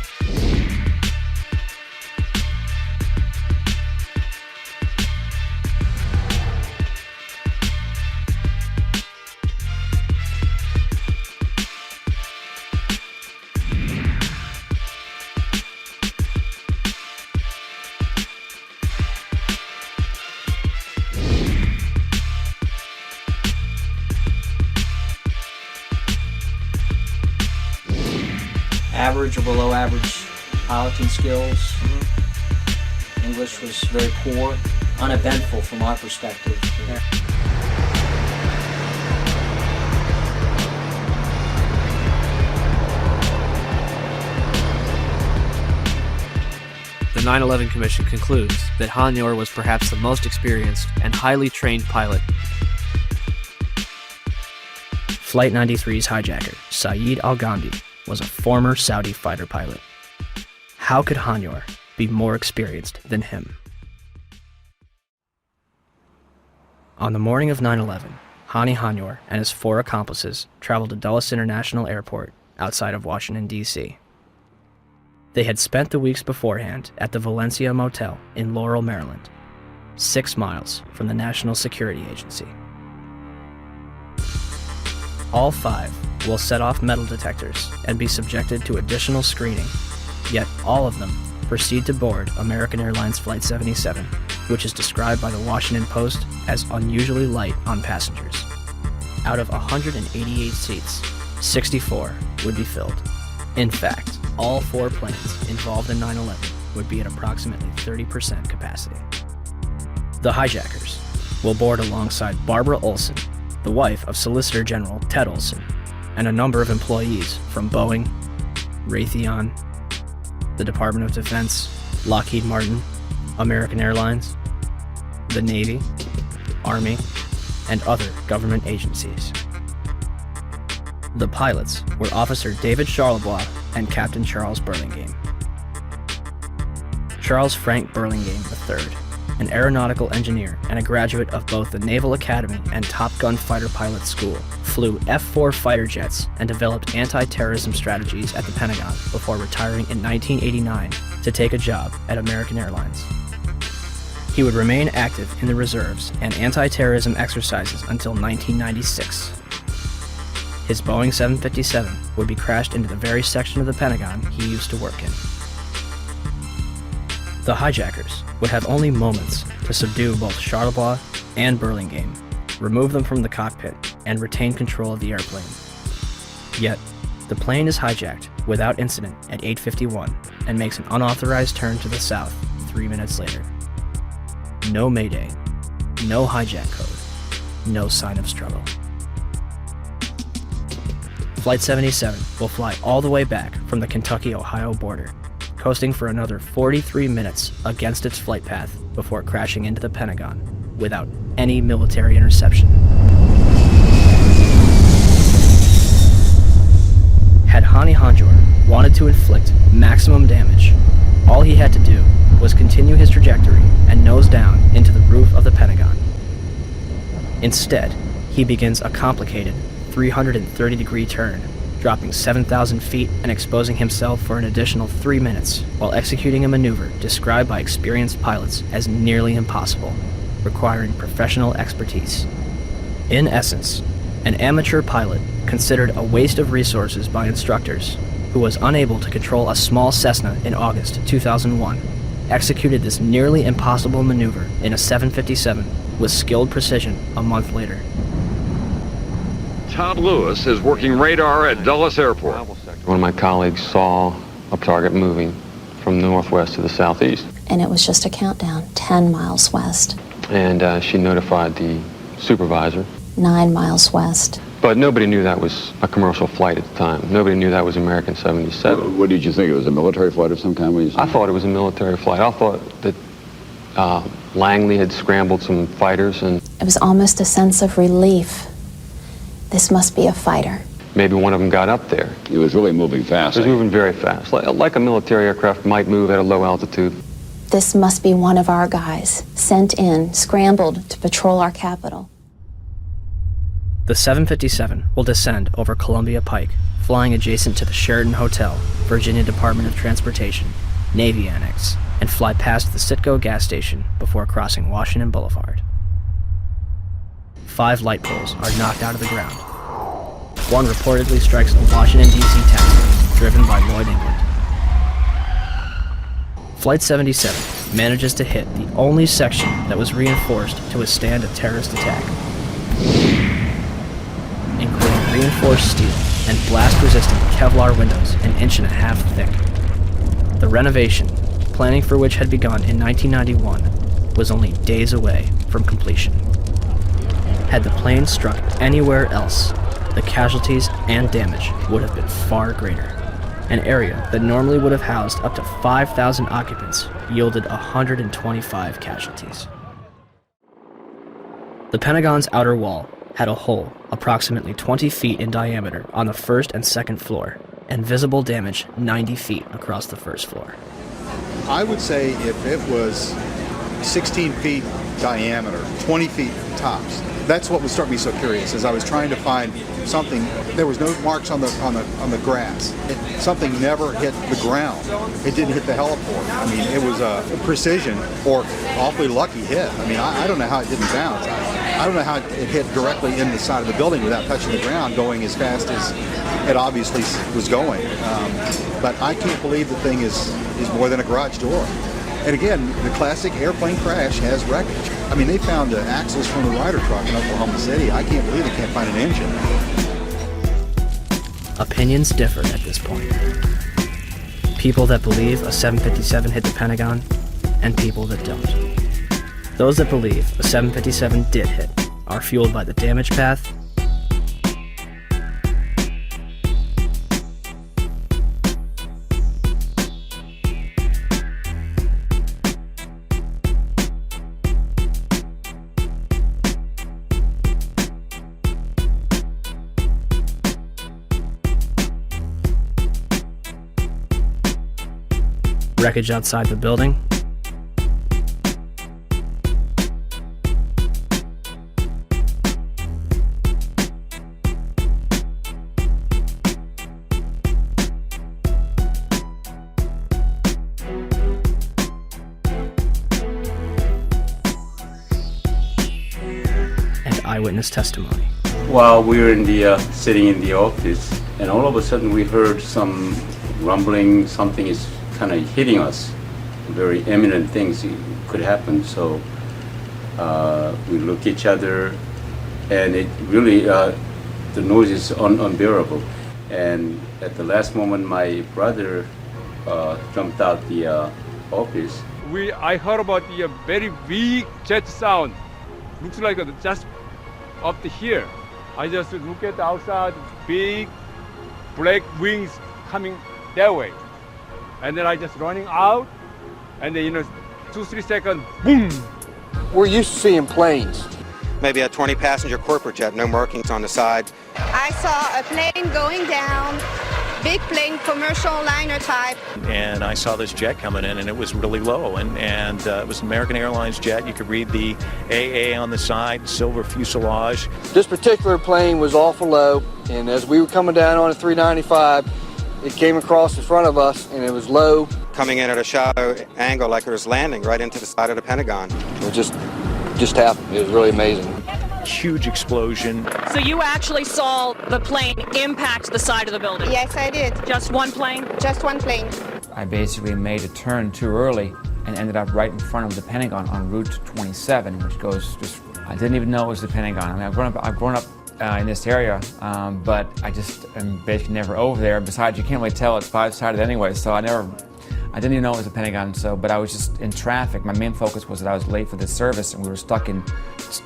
Average or below average piloting skills. English was very poor, uneventful from our perspective. The 9/11 Commission concludes that Hanjour was perhaps the most experienced and highly trained pilot. Flight 93's hijacker, Saeed Al-Ghamdi, was a former Saudi fighter pilot. How could Hanjour be more experienced than him? On the morning of 9/11, Hani Hanjour and his 4 accomplices traveled to Dulles International Airport outside of Washington, D.C. They had spent the weeks beforehand at the Valencia Motel in Laurel, Maryland, 6 miles from the National Security Agency. All 5 will set off metal detectors and be subjected to additional screening, yet all of them proceed to board American Airlines Flight 77, which is described by the Washington Post as unusually light on passengers. Out of 188 seats, 64 would be filled. In fact, all 4 planes involved in 9/11 would be at approximately 30% capacity. The hijackers will board alongside Barbara Olson, the wife of Solicitor General Ted Olson, and a number of employees from Boeing, Raytheon, the Department of Defense, Lockheed Martin, American Airlines, the Navy, Army, and other government agencies. The pilots were Officer David Charlebois and Captain Charles Burlingame. Charles Frank Burlingame III, an aeronautical engineer and a graduate of both the Naval Academy and Top Gun Fighter Pilot School, flew F-4 fighter jets and developed anti-terrorism strategies at the Pentagon before retiring in 1989 to take a job at American Airlines. He would remain active in the reserves and anti-terrorism exercises until 1996. His Boeing 757 would be crashed into the very section of the Pentagon he used to work in. The hijackers would have only moments to subdue both Charlebois and Burlingame, remove them from the cockpit, and retain control of the airplane. Yet, the plane is hijacked without incident at 8:51 and makes an unauthorized turn to the south 3 minutes later. No mayday, no hijack code, no sign of struggle. Flight 77 will fly all the way back from the Kentucky-Ohio border, coasting for another 43 minutes against its flight path before crashing into the Pentagon without any military interception. Had Hani Hanjour wanted to inflict maximum damage, all he had to do was continue his trajectory and nose down into the roof of the Pentagon. Instead, he begins a complicated 330-degree turn, dropping 7,000 feet and exposing himself for an additional 3 minutes while executing a maneuver described by experienced pilots as nearly impossible, requiring professional expertise. In essence, an amateur pilot considered a waste of resources by instructors who was unable to control a small Cessna in August 2001, executed this nearly impossible maneuver in a 757 with skilled precision a month later. Todd Lewis is working radar at Dulles Airport. One of my colleagues saw a target moving from the northwest to the southeast. And it was just a countdown, 10 miles west. And she notified the supervisor. 9 miles west. But nobody knew that was a commercial flight at the time. Nobody knew that was American 77. What did you think? It was a military flight of some kind? I thought it was a military flight. I thought that Langley had scrambled some fighters and... It was almost a sense of relief. This must be a fighter. Maybe one of them got up there. It was really moving fast. It was moving very fast, like a military aircraft might move at a low altitude. This must be one of our guys, sent in, scrambled to patrol our capital. The 757 will descend over Columbia Pike, flying adjacent to the Sheraton Hotel, Virginia Department of Transportation, Navy Annex, and fly past the Citgo gas station before crossing Washington Boulevard. 5 light poles are knocked out of the ground. One reportedly strikes a Washington, D.C. taxi driven by Lloyd England. Flight 77 manages to hit the only section that was reinforced to withstand a terrorist attack, including reinforced steel and blast-resistant Kevlar windows an 1.5 inches thick. The renovation, planning for which had begun in 1991, was only days away from completion. Had the plane struck anywhere else, the casualties and damage would have been far greater. An area that normally would have housed up to 5,000 occupants yielded 125 casualties. The Pentagon's outer wall had a hole approximately 20 feet in diameter on the first and second floor, and visible damage 90 feet across the first floor. I would say if it was 16 feet diameter, 20 feet tops, that's what would start me so curious. As I was trying to find something, there was no marks on the grass. Something never hit the ground. It didn't hit the heliport. I mean, it was a precision or awfully lucky hit. I mean, I don't know how it didn't bounce. I don't know how it hit directly in the side of the building without touching the ground, going as fast as it obviously was going. But I can't believe the thing is more than a garage door. And again, the classic airplane crash has wreckage. I mean, they found the axles from the Ryder truck in Oklahoma City. I can't believe they can't find an engine. Opinions differ at this point. People that believe a 757 hit the Pentagon, and people that don't. Those that believe a 757 did hit are fueled by the damage path, wreckage outside the building, and eyewitness testimony. While we were sitting in the office, and all of a sudden we heard some rumbling, something is kind of hitting us. Very imminent things could happen. So we look at each other, and it really, the noise is unbearable. And at the last moment, my brother jumped out the office. I heard about the very big jet sound. Looks like just up to here. I just look at the outside, big black wings coming that way. And then I just running out, and then 2-3 seconds, boom! We're used to seeing planes. Maybe a 20-passenger corporate jet, no markings on the side. I saw a plane going down, big plane, commercial liner type. And I saw this jet coming in, and it was really low, and it was an American Airlines jet. You could read the AA on the side, silver fuselage. This particular plane was awful low, and as we were coming down on a 395, it came across in front of us, and it was low. Coming in at a shallow angle like it was landing right into the side of the Pentagon. It just happened. It was really amazing. huge explosion. So you actually saw the plane impact the side of the building? Yes, I did. Just one plane? Just one plane. I basically made a turn too early and ended up right in front of the Pentagon on Route 27, which goes just, I didn't even know it was the Pentagon. I mean, I've grown up in this area, but I just am basically never over there. Besides, you can't really tell it's five-sided anyway, so I didn't even know it was the Pentagon, but I was just in traffic. My main focus was that I was late for this service and we were stuck in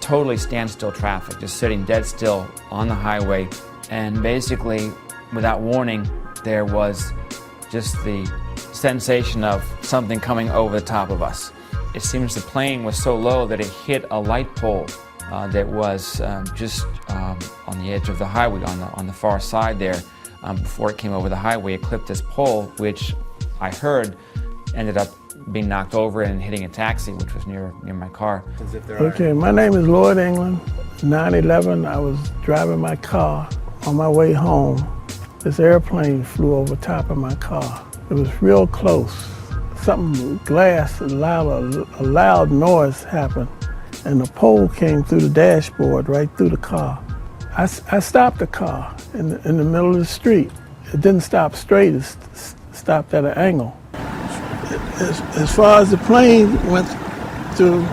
totally standstill traffic, just sitting dead still on the highway. And basically, without warning, there was just the sensation of something coming over the top of us. It seems the plane was so low that it hit a light pole that was just on the edge of the highway, on the far side there. Before it came over the highway, it clipped this pole, which I heard ended up being knocked over and hitting a taxi, which was near my car. Okay, my name is Lloyd England. 9/11, I was driving my car on my way home. This airplane flew over top of my car. It was real close. Glass, a loud noise happened, and the pole came through the dashboard, right through the car. I stopped the car in the middle of the street. It didn't stop straight, it stopped at an angle. As far as the plane went through,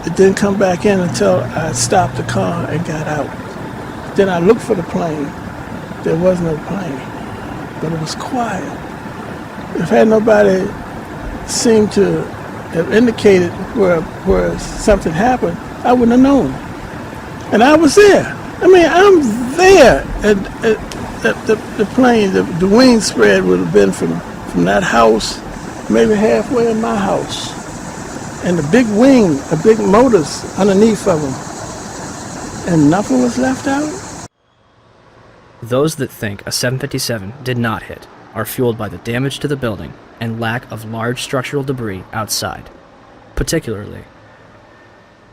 it didn't come back in until I stopped the car and got out. Then I looked for the plane. There was no plane, but it was quiet. If had nobody seemed to have indicated where something happened, I wouldn't have known. And I was there. I mean, I'm there. The plane, the wing spread would have been from that house, maybe halfway in my house. And the big wing, the big motors underneath of them. And nothing was left out? Those that think a 757 did not hit are fueled by the damage to the building and lack of large structural debris outside. Particularly,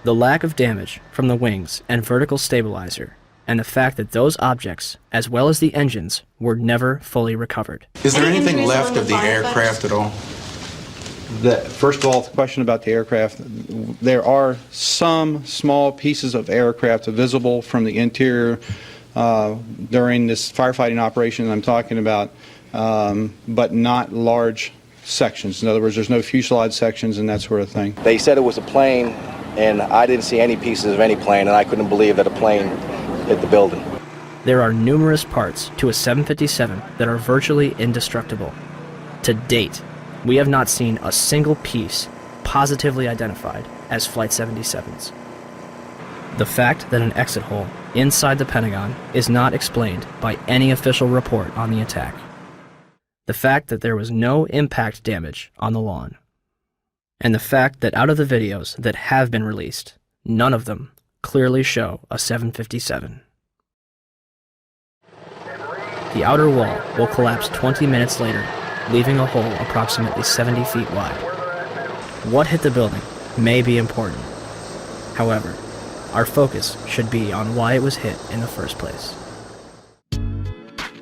the lack of damage from the wings and vertical stabilizer, and the fact that those objects, as well as the engines, were never fully recovered. Is there anything left of the aircraft at all? First of all, the question about the aircraft, there are some small pieces of aircraft visible from the interior during this firefighting operation I'm talking about, but not large sections. In other words, there's no fuselage sections and that sort of thing. They said it was a plane, and I didn't see any pieces of any plane, and I couldn't believe that a plane hit the building. There are numerous parts to a 757 that are virtually indestructible. To date, we have not seen a single piece positively identified as Flight 77's. The fact that an exit hole inside the Pentagon is not explained by any official report on the attack. The fact that there was no impact damage on the lawn. And the fact that out of the videos that have been released, none of them clearly show a 757. The outer wall will collapse 20 minutes later, leaving a hole approximately 70 feet wide. What hit the building may be important. However, our focus should be on why it was hit in the first place.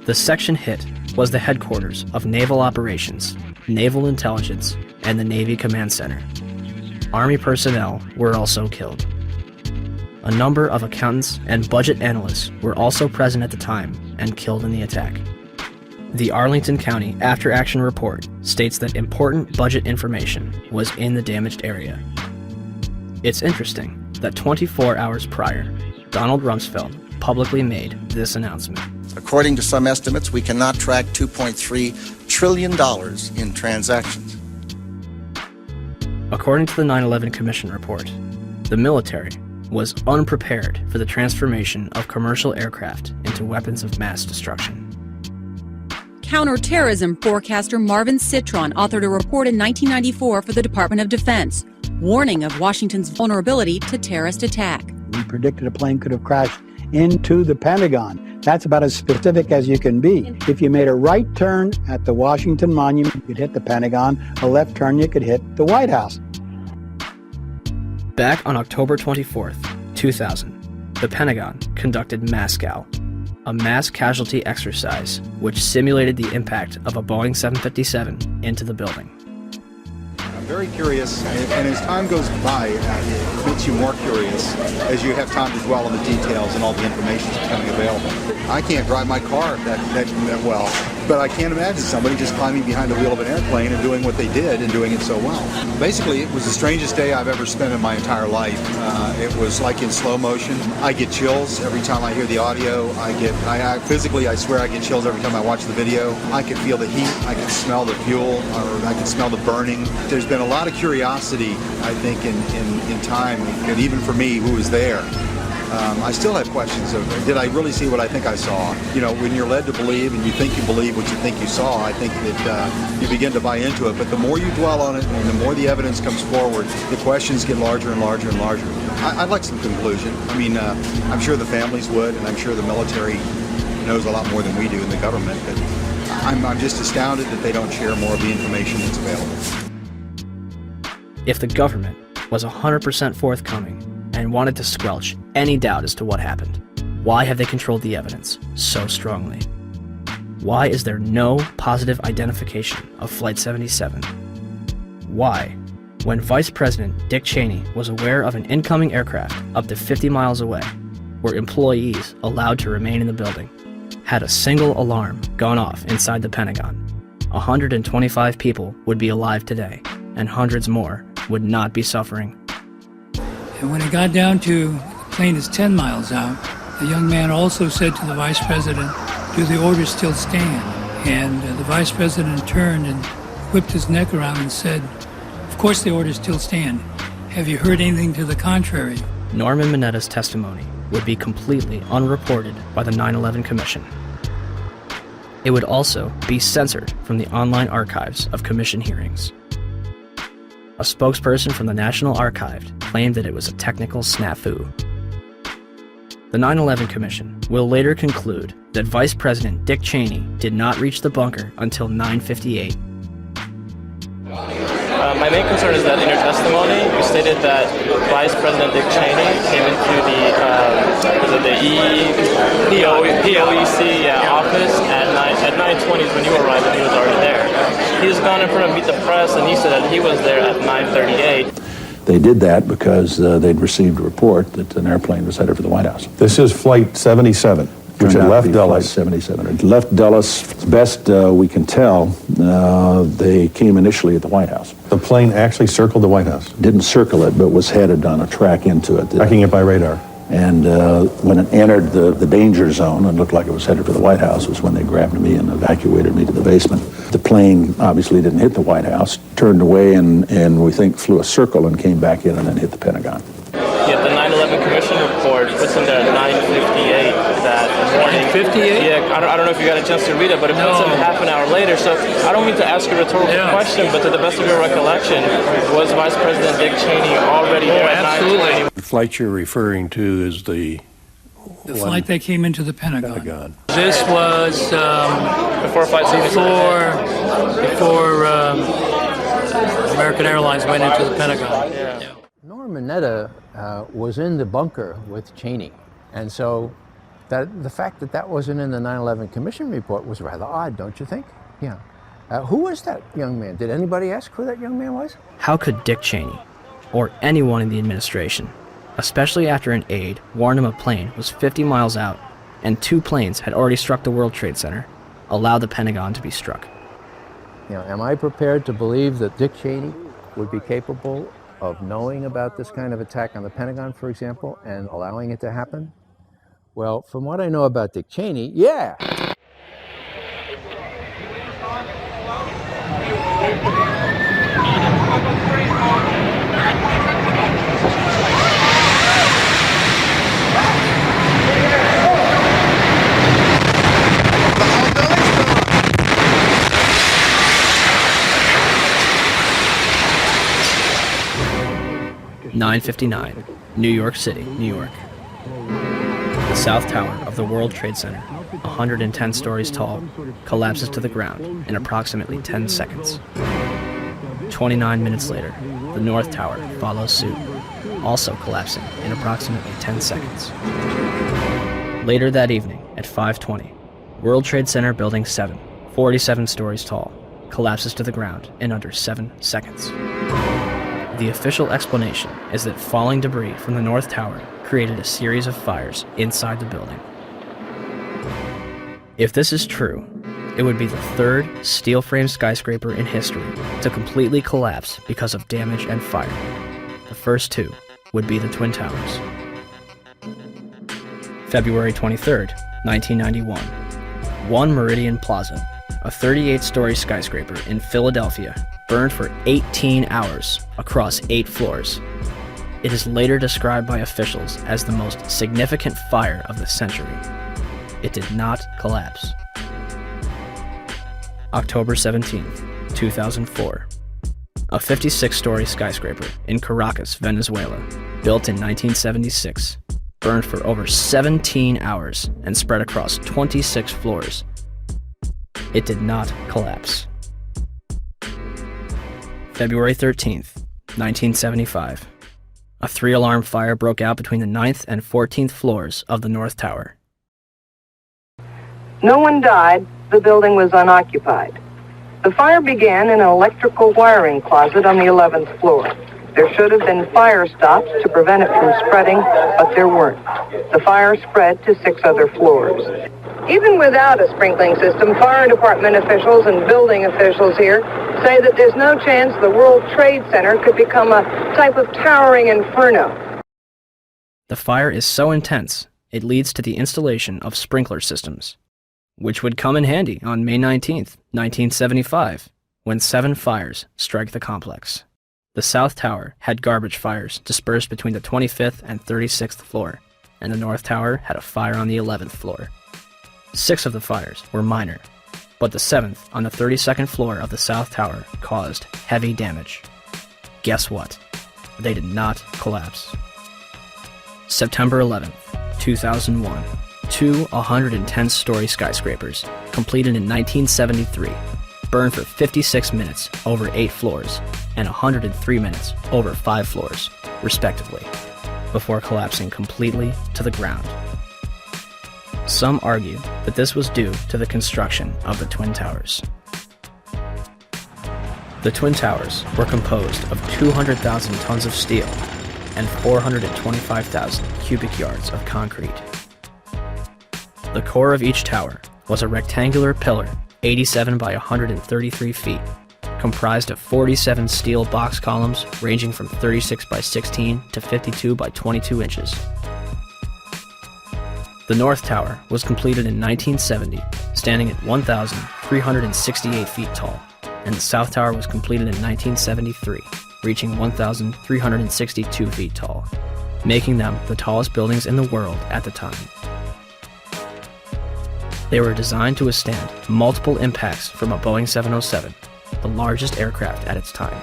The section hit was the headquarters of Naval Operations, Naval Intelligence, and the Navy Command Center. Army personnel were also killed. A number of accountants and budget analysts were also present at the time and killed in the attack. The Arlington County After Action Report states that important budget information was in the damaged area. It's interesting that 24 hours prior, Donald Rumsfeld publicly made this announcement. According to some estimates, we cannot track $2.3 trillion in transactions. According to the 9/11 Commission report, the military was unprepared for the transformation of commercial aircraft into weapons of mass destruction. Counterterrorism forecaster Marvin Citron authored a report in 1994 for the Department of Defense, warning of Washington's vulnerability to terrorist attack. We predicted a plane could have crashed into the Pentagon. That's about as specific as you can be. If you made a right turn at the Washington Monument, you could hit the Pentagon. A left turn, you could hit the White House. Back on October 24th, 2000, the Pentagon conducted MASCAL, a mass casualty exercise which simulated the impact of a Boeing 757 into the building. very curious, and as time goes by, it makes you more curious as you have time to dwell on the details and all the information that's becoming available. I can't drive my car that well, but I can't imagine somebody just climbing behind the wheel of an airplane and doing what they did and doing it so well. Basically, it was the strangest day I've ever spent in my entire life. It was like in slow motion. I get chills every time I hear the audio. Physically, I swear I get chills every time I watch the video. I can feel the heat. I can smell the fuel, or I can smell the burning. There's been a lot of curiosity, I think, in time, and even for me who was there. I still have questions of, did I really see what I think I saw? You know, when you're led to believe and you think you believe what you think you saw, I think that you begin to buy into it. But the more you dwell on it and the more the evidence comes forward, the questions get larger and larger and larger. I'd like some conclusion. I mean, I'm sure the families would, and I'm sure the military knows a lot more than we do in the government. But I'm just astounded that they don't share more of the information that's available. If the government was 100% forthcoming and wanted to squelch any doubt as to what happened, why have they controlled the evidence so strongly? Why is there no positive identification of Flight 77? Why, when Vice President Dick Cheney was aware of an incoming aircraft up to 50 miles away, were employees allowed to remain in the building? Had a single alarm gone off inside the Pentagon, 125 people would be alive today, and hundreds more would not be suffering. And when it got down to the plane is 10 miles out, the young man also said to the vice president, "Do the orders still stand?" And the vice president turned and whipped his neck around and said, "Of course the orders still stand. Have you heard anything to the contrary?" Norman Mineta's testimony would be completely unreported by the 9/11 Commission. It would also be censored from the online archives of Commission hearings. A spokesperson from the National Archive claimed that it was a technical snafu. The 9/11 Commission will later conclude that Vice President Dick Cheney did not reach the bunker until 9:58. My main concern is that in your testimony, you stated that Vice President Dick Cheney came into the POEC office at 9:20 when you arrived, and he was already there. He's gone in front of Meet the Press, and he said that he was there at 9:38. They did that because they'd received a report that an airplane was headed for the White House. This is Flight 77, which had left Dulles. Flight 77. It left Dulles. As best we can tell, they came initially at the White House. The plane actually circled the White House? Didn't circle it, but was headed on a track into it. Tracking it by radar. And when it entered the danger zone and looked like it was headed for the White House was when they grabbed me and evacuated me to the basement. The plane obviously didn't hit the White House, turned away and we think flew a circle and came back in and then hit the Pentagon. Yet the 9/11 Commission report puts him there at 9:58 that morning. 9:58? Yeah, I don't know if you got a chance to read it, but it puts him half an hour later. So I don't mean to ask a rhetorical question, but to the best of your recollection, was Vice President Dick Cheney already there at 9:20? The flight you're referring to is the flight that came into the Pentagon. This was before Flight 77. Before American Airlines went into the Pentagon. Yeah. Norman Mineta was in the bunker with Cheney, and so the fact that wasn't in the 9/11 Commission report was rather odd, don't you think? Yeah. Who was that young man? Did anybody ask who that young man was? How could Dick Cheney, or anyone in the administration, especially after an aide warned him a plane was 50 miles out and 2 planes had already struck the World Trade Center, allow the Pentagon to be struck? You know, am I prepared to believe that Dick Cheney would be capable of knowing about this kind of attack on the Pentagon, for example, and allowing it to happen? Well, from what I know about Dick Cheney, yeah. (9:59), New York City, New York. The South Tower of the World Trade Center, 110 stories tall, collapses to the ground in approximately 10 seconds. 29 minutes later, the North Tower follows suit, also collapsing in approximately 10 seconds. Later that evening, at 5:20, World Trade Center Building 7, 47 stories tall, collapses to the ground in under 7 seconds. The official explanation is that falling debris from the North Tower created a series of fires inside the building. If this is true, it would be the third steel-frame skyscraper in history to completely collapse because of damage and fire. The first two would be the Twin Towers. February 23rd, 1991. One Meridian Plaza, a 38-story skyscraper in Philadelphia, burned for 18 hours across 8 floors. It is later described by officials as the most significant fire of the century. It did not collapse. October 17, 2004. A 56-story skyscraper in Caracas, Venezuela, built in 1976, burned for over 17 hours and spread across 26 floors. It did not collapse. February 13th, 1975. A 3-alarm fire broke out between the 9th and 14th floors of the North Tower. No one died. The building was unoccupied. The fire began in an electrical wiring closet on the 11th floor. There should have been fire stops to prevent it from spreading, but there weren't. The fire spread to 6 other floors. Even without a sprinkling system, fire department officials and building officials here say that there's no chance the World Trade Center could become a type of towering inferno. The fire is so intense, it leads to the installation of sprinkler systems, which would come in handy on May 19th, 1975, when 7 fires strike the complex. The South Tower had garbage fires dispersed between the 25th and 36th floor, and the North Tower had a fire on the 11th floor. 6 of the fires were minor, but the 7th on the 32nd floor of the South Tower caused heavy damage. Guess what? They did not collapse. September 11th, 2001. 2 110-story skyscrapers, completed in 1973, burned for 56 minutes over 8 floors and 103 minutes over 5 floors, respectively, before collapsing completely to the ground. Some argue that this was due to the construction of the Twin Towers. The Twin Towers were composed of 200,000 tons of steel and 425,000 cubic yards of concrete. The core of each tower was a rectangular pillar 87 by 133 feet, comprised of 47 steel box columns ranging from 36 by 16 to 52 by 22 inches. The North Tower was completed in 1970, standing at 1,368 feet tall, and the South Tower was completed in 1973, reaching 1,362 feet tall, making them the tallest buildings in the world at the time. They were designed to withstand multiple impacts from a Boeing 707, the largest aircraft at its time.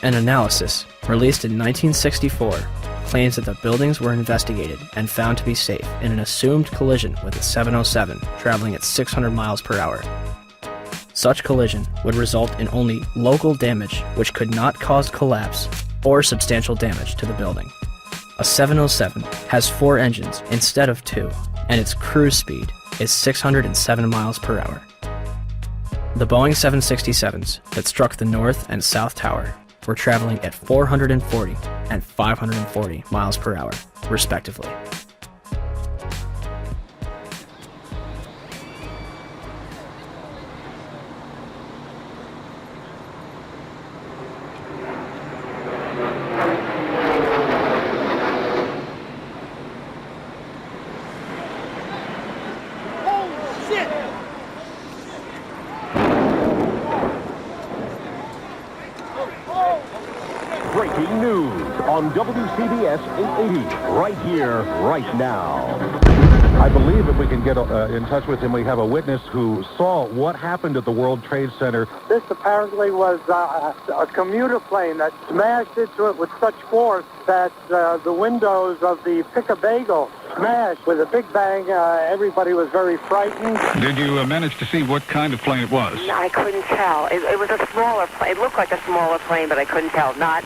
An analysis released in 1964 claims that the buildings were investigated and found to be safe in an assumed collision with a 707 traveling at 600 miles per hour. Such collision would result in only local damage which could not cause collapse or substantial damage to the building. A 707 has 4 engines instead of 2, and its cruise speed is 607 miles per hour. The Boeing 767s that struck the North and South Tower were traveling at 440 and 540 miles per hour, respectively. Breaking news on WCBS 880, right here, right now. I believe if we can get in touch with him, we have a witness who saw what happened at the World Trade Center. This apparently was a commuter plane that smashed into it with such force that the windows of the Pick-a-Bagel smashed with a big bang. Everybody was very frightened. Did you manage to see what kind of plane it was? I couldn't tell. It was a smaller plane. It looked like a smaller plane, but I couldn't tell. Not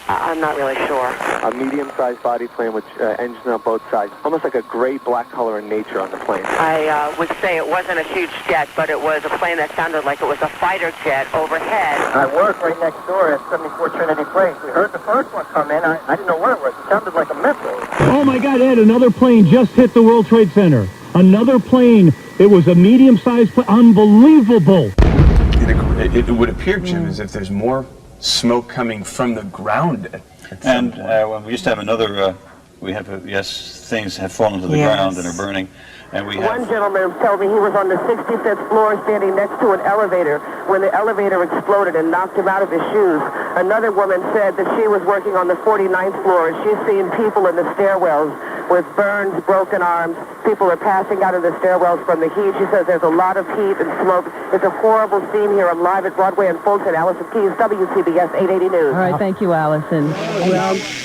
I'm not really sure. A medium-sized body plane with engines on both sides, almost like a gray-black color in nature on the plane. I would say it wasn't a huge jet, but it was a plane that sounded like it was a fighter jet overhead. I work right next door at 74 Trinity Place. We heard the first one come in. I didn't know what it was. It sounded like a missile. Oh my God, Ed, another plane just hit the World Trade Center. Another plane. It was a medium-sized plane. Unbelievable. It would appear, Jim, as if there's more smoke coming from the ground at some point. Well, we used to have another, things have fallen to the ground and are burning. And we have... One gentleman told me he was on the 65th floor standing next to an elevator when the elevator exploded and knocked him out of his shoes. Another woman said that she was working on the 49th floor and she's seen people in the stairwells with burns, broken arms. People are passing out of the stairwells from the heat. She says there's a lot of heat and smoke. It's a horrible scene here. I'm live at Broadway and Fulton. Allison Keyes, WCBS 880 News. All right, thank you, Allison.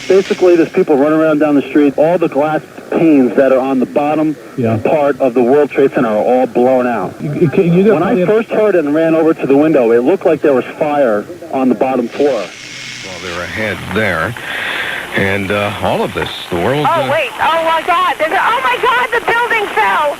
Basically, there's people running around down the street. All the glass panes that are on the bottom part of the World Trade Center are all blown out. When I first heard it and ran over to the window, it looked like there was fire on the bottom floor. Well, they're ahead there. And all of this, the world... Oh, wait. Oh, my God. Oh, my God, the building fell.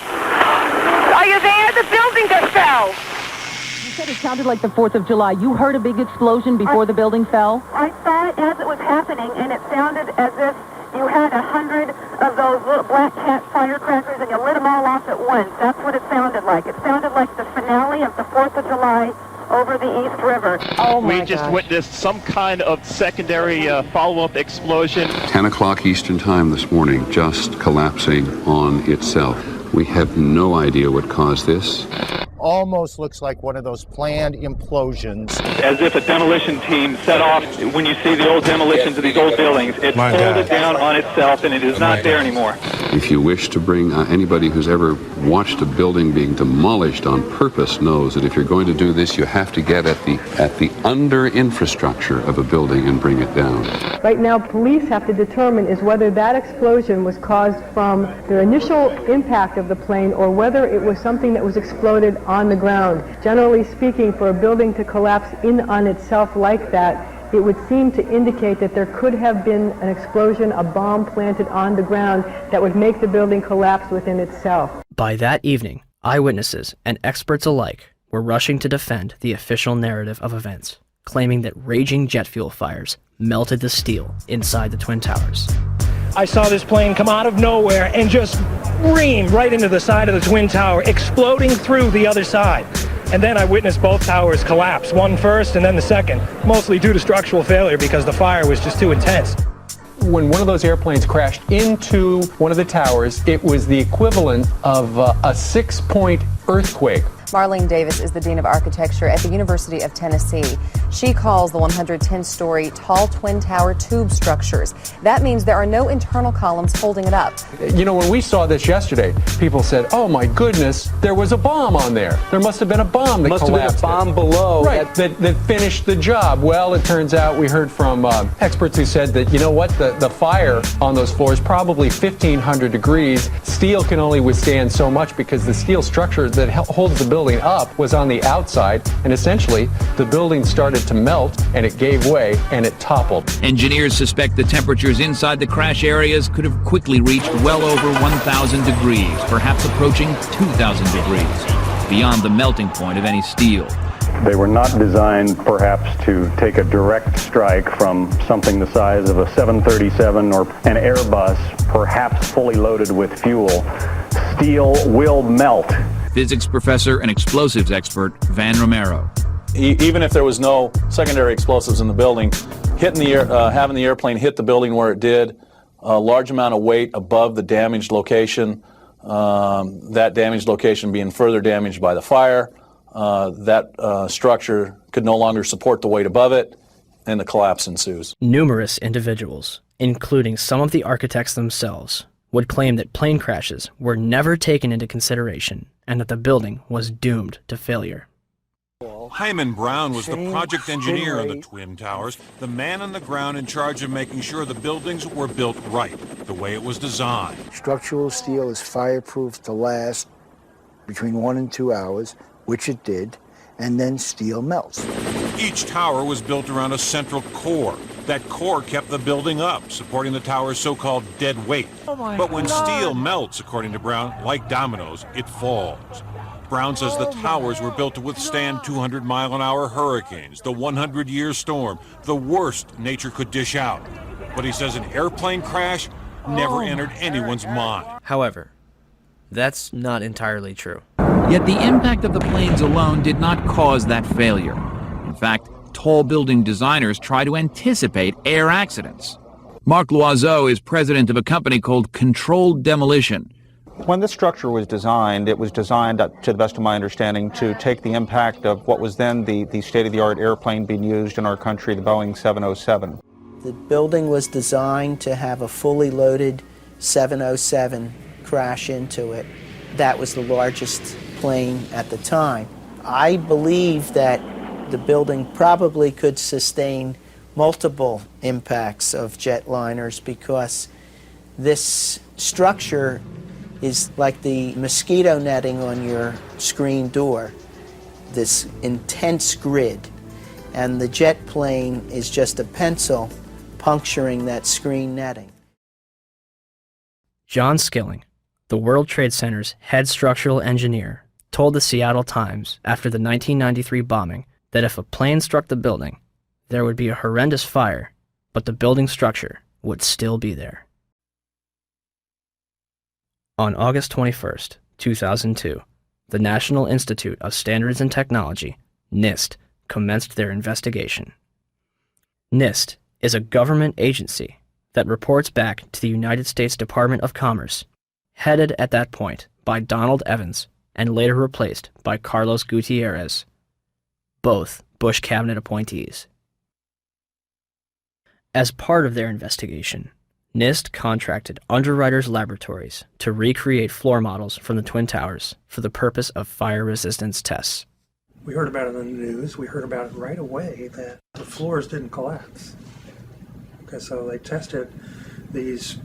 Are you there? The building just fell. You said it sounded like the 4th of July. You heard a big explosion before the building fell? I saw it as it was happening, and it sounded as if you had 100 of those little black cat firecrackers and you lit them all off at once. That's what it sounded like. It sounded like the finale of the 4th of July over the East River. Oh, my God. We just witnessed some kind of secondary follow-up explosion. 10 o'clock Eastern Time this morning, just collapsing on itself. We have no idea what caused this. Almost looks like one of those planned implosions. As if a demolition team set off. When you see the old demolitions of these old buildings, it folded down on itself and it is not there anymore. If you wish to bring anybody who's ever watched a building being demolished on purpose knows that if you're going to do this, you have to get at the under infrastructure of a building and bring it down. Right now, police have to determine is whether that explosion was caused from the initial impact of the plane or whether it was something that was exploded on the ground. Generally speaking, for a building to collapse in on itself like that, it would seem to indicate that there could have been an explosion, a bomb planted on the ground that would make the building collapse within itself. By that evening, eyewitnesses and experts alike were rushing to defend the official narrative of events, claiming that raging jet fuel fires melted the steel inside the Twin Towers. I saw this plane come out of nowhere and just ream right into the side of the Twin Tower, exploding through the other side. And then I witnessed both towers collapse, one first and then the second, mostly due to structural failure because the fire was just too intense. When one of those airplanes crashed into one of the towers, it was the equivalent of a 6-point earthquake. Marlene Davis is the Dean of Architecture at the University of Tennessee. She calls the 110-story tall twin tower tube structures. That means there are no internal columns holding it up. You know, when we saw this yesterday, people said, oh my goodness, there was a bomb on there. There must have been a bomb that collapsed. Must have been a bomb below. Right, that finished the job. Well, it turns out we heard from experts who said that, you know what, the fire on those floors, probably 1,500 degrees. Steel can only withstand so much because the steel structure that holds the building up was on the outside, and essentially the building started to melt and it gave way and it toppled. Engineers suspect the temperatures inside the crash areas could have quickly reached well over 1,000 degrees, perhaps approaching 2,000 degrees, beyond the melting point of any steel. They were not designed, perhaps, to take a direct strike from something the size of a 737 or an Airbus, perhaps fully loaded with fuel. Steel will melt. Physics professor and explosives expert Van Romero. Even if there was no secondary explosives in the building, hitting the having the airplane hit the building where it did, a large amount of weight above the damaged location, that damaged location being further damaged by the fire, that structure could no longer support the weight above it, and the collapse ensues. Numerous individuals, including some of the architects themselves, would claim that plane crashes were never taken into consideration and that the building was doomed to failure. Hyman Brown was the project engineer on the Twin Towers, the man on the ground in charge of making sure the buildings were built right, the way it was designed. Structural steel is fireproof to last between 1 and 2 hours, which it did, and then steel melts. Each tower was built around a central core. That core kept the building up, supporting the tower's so-called dead weight. But when steel melts, according to Brown, like dominoes, it falls. Brown says the towers were built to withstand 200-mile-an-hour hurricanes, the 100-year storm, the worst nature could dish out. But he says an airplane crash never entered anyone's mind. However, that's not entirely true. Yet the impact of the planes alone did not cause that failure. In fact, tall building designers try to anticipate air accidents. Marc Loiseau is president of a company called Controlled Demolition. When this structure was designed, it was designed, to the best of my understanding, to take the impact of what was then the state-of-the-art airplane being used in our country, the Boeing 707. The building was designed to have a fully loaded 707 crash into it. That was the largest plane at the time. I believe that the building probably could sustain multiple impacts of jetliners because this structure is like the mosquito netting on your screen door, this intense grid, and the jet plane is just a pencil puncturing that screen netting. John Skilling, the World Trade Center's head structural engineer, told the Seattle Times after the 1993 bombing that if a plane struck the building, there would be a horrendous fire, but the building structure would still be there. On August 21st, 2002, the National Institute of Standards and Technology, NIST, commenced their investigation. NIST is a government agency that reports back to the United States Department of Commerce, headed at that point by Donald Evans and later replaced by Carlos Gutierrez, both Bush cabinet appointees. As part of their investigation, NIST contracted Underwriters Laboratories to recreate floor models from the Twin Towers for the purpose of fire resistance tests. We heard about it in the news. We heard about it right away that the floors didn't collapse. Okay, so they tested these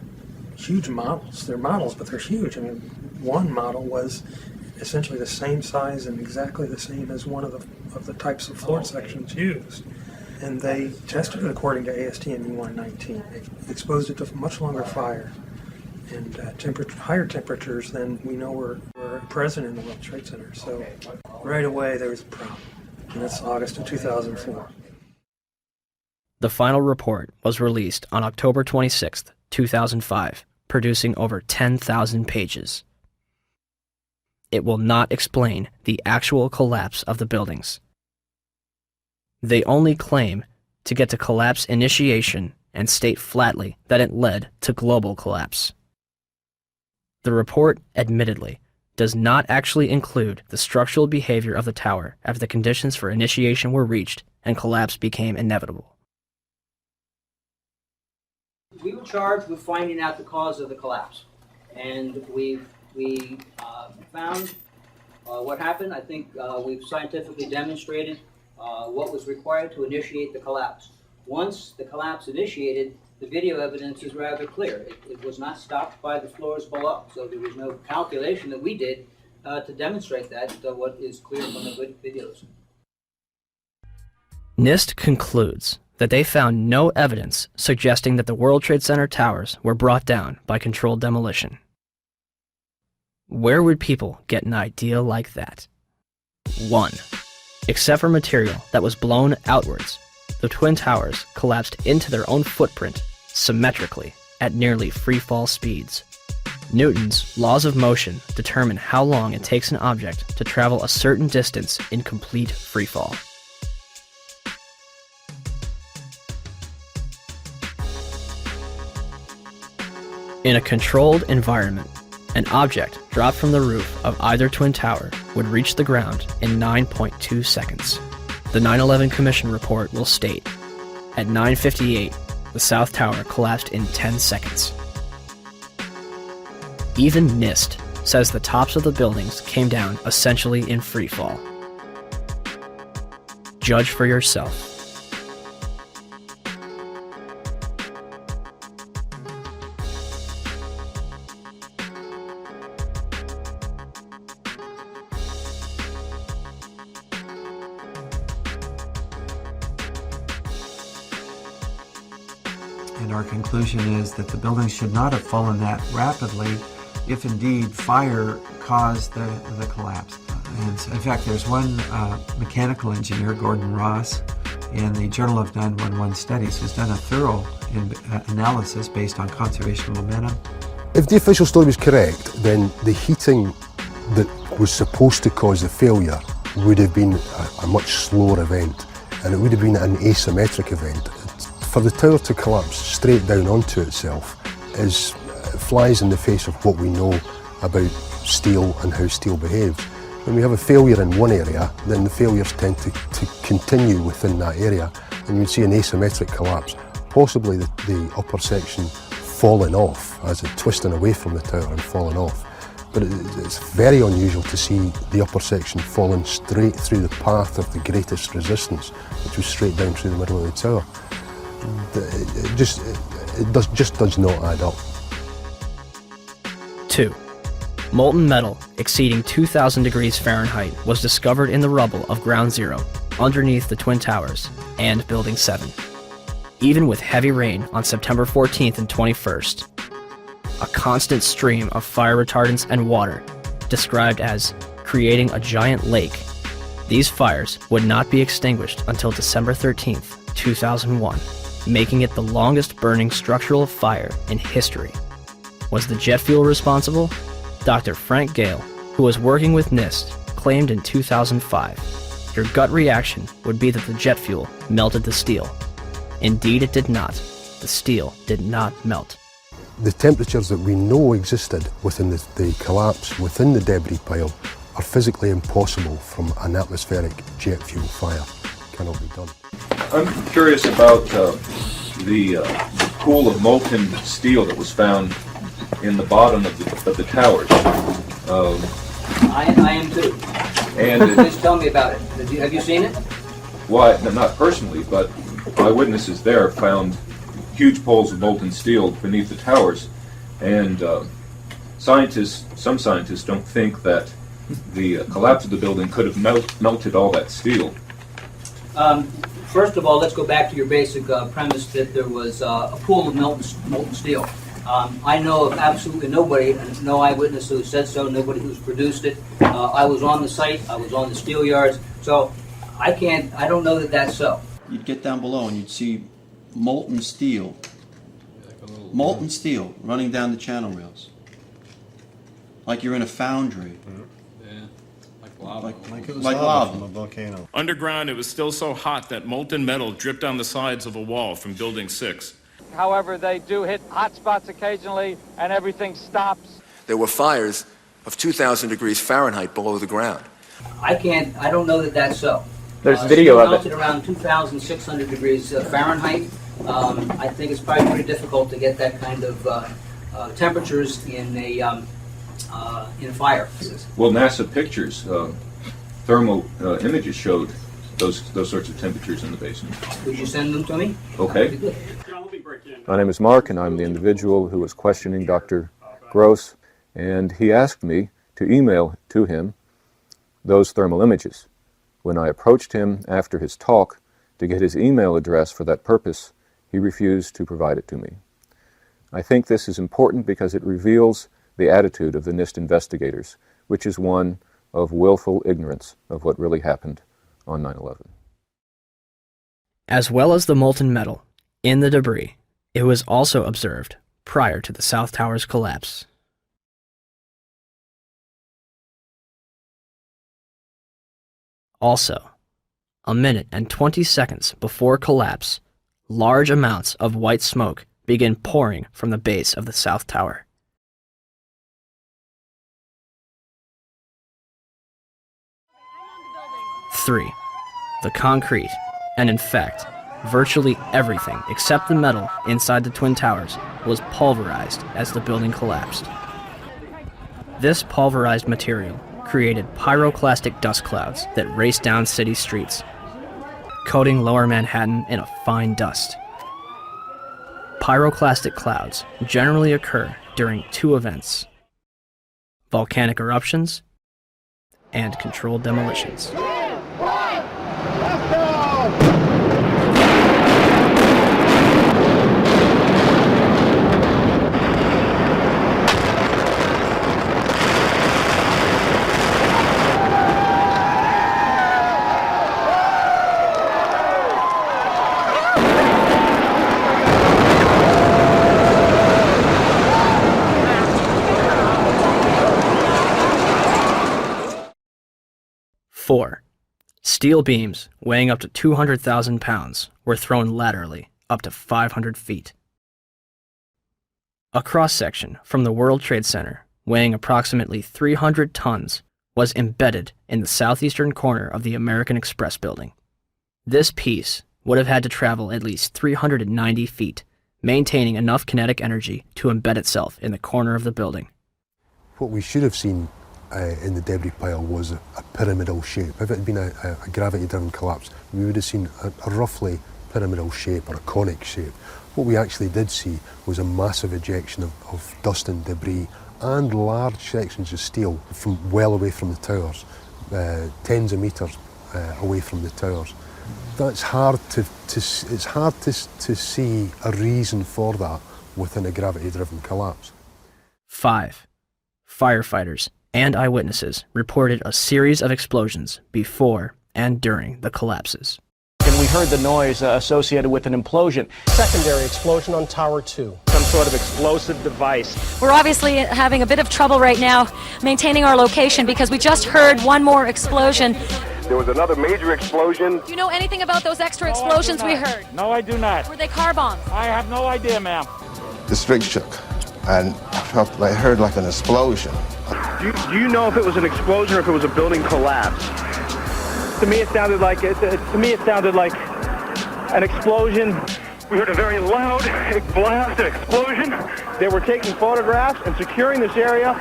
huge models. They're models, but they're huge. I mean, one model was essentially the same size and exactly the same as one of the types of floor sections used. And they tested it according to ASTM E119. They exposed it to much longer fire and higher temperatures than we know were present in the World Trade Center. So right away there was a problem. And that's August of 2004. The final report was released on October 26, 2005, producing over 10,000 pages. It will not explain the actual collapse of the buildings. They only claim to get to collapse initiation and state flatly that it led to global collapse. The report, admittedly, does not actually include the structural behavior of the tower after the conditions for initiation were reached and collapse became inevitable. We were charged with finding out the cause of the collapse, and we found what happened. I think we've scientifically demonstrated what was required to initiate the collapse. Once the collapse initiated, the video evidence is rather clear. It was not stopped by the floors below, so there was no calculation that we did to demonstrate that, what is clear from the videos. NIST concludes that they found no evidence suggesting that the World Trade Center towers were brought down by controlled demolition. Where would people get an idea like that? 1. Except for material that was blown outwards, the Twin Towers collapsed into their own footprint symmetrically at nearly free-fall speeds. Newton's laws of motion determine how long it takes an object to travel a certain distance in complete freefall. In a controlled environment, an object dropped from the roof of either Twin Tower would reach the ground in 9.2 seconds. The 9/11 Commission report will state, at 9:58, the South Tower collapsed in 10 seconds. Even NIST says the tops of the buildings came down essentially in free fall. Judge for yourself. And our conclusion is that the building should not have fallen that rapidly if indeed fire caused the collapse. And in fact, there's one mechanical engineer, Gordon Ross, in the Journal of 911 Studies, who's done a thorough analysis based on conservation of momentum. If the official story was correct, then the heating that was supposed to cause the failure would have been a much slower event, and it would have been an asymmetric event. For the tower to collapse straight down onto itself flies in the face of what we know about steel and how steel behaves. When we have a failure in one area, then the failures tend to continue within that area, and you'd see an asymmetric collapse, possibly the upper section falling off as it twisting away from the tower and falling off. But it's very unusual to see the upper section falling straight through the path of the greatest resistance, which was straight down through the middle of the tower. It just does not add up. 2. Molten metal exceeding 2,000 degrees Fahrenheit was discovered in the rubble of Ground Zero, underneath the Twin Towers and Building 7. Even with heavy rain on September 14th and 21st, a constant stream of fire retardants and water, described as creating a giant lake. These fires would not be extinguished until December 13th, 2001, making it the longest burning structural fire in history. Was the jet fuel responsible? Dr. Frank Gale, who was working with NIST, claimed in 2005. Your gut reaction would be that the jet fuel melted the steel. Indeed, it did not. The steel did not melt. The temperatures that we know existed within the collapse, within the debris pile, are physically impossible from an atmospheric jet fuel fire. Cannot be done. I'm curious about the pool of molten steel that was found in the bottom of the towers. I am too. And please tell me about it. Have you seen it? Well, not personally, but eyewitnesses there found huge poles of molten steel beneath the towers, and some scientists don't think that the collapse of the building could have melted all that steel. First of all, let's go back to your basic premise that there was a pool of molten steel. I know of absolutely nobody, and no eyewitness who said so, nobody who's produced it. I was on the site, I was on the steel yards, so I don't know that that's so. You'd get down below and you'd see molten steel running down the channel rails. Like you're in a foundry. Yeah, like lava. Like it was lava from a volcano. Underground, it was still so hot that molten metal dripped down the sides of a wall from Building 6. However, they do hit hot spots occasionally, and everything stops. There were fires of 2,000 degrees Fahrenheit below the ground. I don't know that that's so. There's video of it. Melted around 2,600 degrees Fahrenheit. I think it's probably pretty difficult to get that kind of temperatures in a fire. Well, NASA pictures, thermal images showed those sorts of temperatures in the basement. Would you send them to me? Okay. My name is Mark, and I'm the individual who was questioning Dr. Gross, and he asked me to email to him those thermal images. When I approached him after his talk to get his email address for that purpose, he refused to provide it to me. I think this is important because it reveals the attitude of the NIST investigators, which is one of willful ignorance of what really happened on 9/11. As well as the molten metal in the debris, it was also observed prior to the South Tower's collapse. Also, a minute and 20 seconds before collapse, large amounts of white smoke begin pouring from the base of the South Tower. Three, the concrete, and in fact, virtually everything except the metal inside the Twin Towers was pulverized as the building collapsed. This pulverized material created pyroclastic dust clouds that raced down city streets, coating lower Manhattan in a fine dust. Pyroclastic clouds generally occur during two events: volcanic eruptions and controlled demolitions. 4. Steel beams weighing up to 200,000 pounds were thrown laterally up to 500 feet. A cross-section from the World Trade Center weighing approximately 300 tons was embedded in the southeastern corner of the American Express building. This piece would have had to travel at least 390 feet, maintaining enough kinetic energy to embed itself in the corner of the building. What we should have seen in the debris pile was a pyramidal shape. If it had been a gravity-driven collapse, we would have seen a roughly pyramidal shape or a conic shape. What we actually did see was a massive ejection of dust and debris and large sections of steel from well away from the towers, tens of meters away from the towers. That's hard to see a reason for that within a gravity-driven collapse. 5. Firefighters and eyewitnesses reported a series of explosions before and during the collapses. And we heard the noise associated with an implosion. Secondary explosion on Tower 2. Some sort of explosive device. We're obviously having a bit of trouble right now maintaining our location because we just heard one more explosion. There was another major explosion. Do you know anything about those extra explosions we heard? No, I do not. Were they car bombs? I have no idea, ma'am. The street shook, and I heard like an explosion. Do you know if it was an explosion or if it was a building collapse? To me, it sounded like an explosion. We heard a very loud blast, an explosion. They were taking photographs and securing this area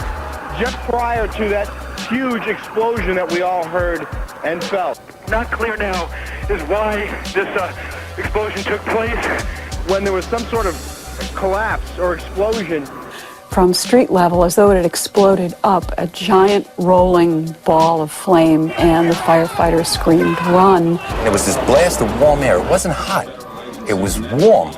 just prior to that huge explosion that we all heard and felt. Not clear now is why this explosion took place. When there was some sort of collapse or explosion. From street level, as though it had exploded up, a giant rolling ball of flame, and the firefighters screamed, "Run!" It was this blast of warm air. It wasn't hot. It was warm.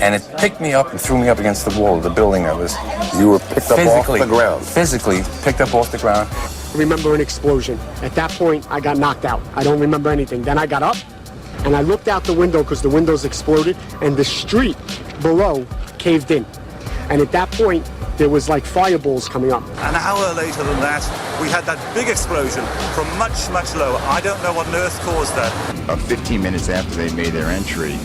And it picked me up and threw me up against the wall of the building I was. You were picked up off the ground. Physically picked up off the ground. I remember an explosion. At that point, I got knocked out. I don't remember anything. Then I got up, and I looked out the window because the windows exploded, and the street below caved in. And at that point, there was like fireballs coming up. An hour later than that, we had that big explosion from much, much lower. I don't know what on earth caused that. About 15 minutes after they made their entry,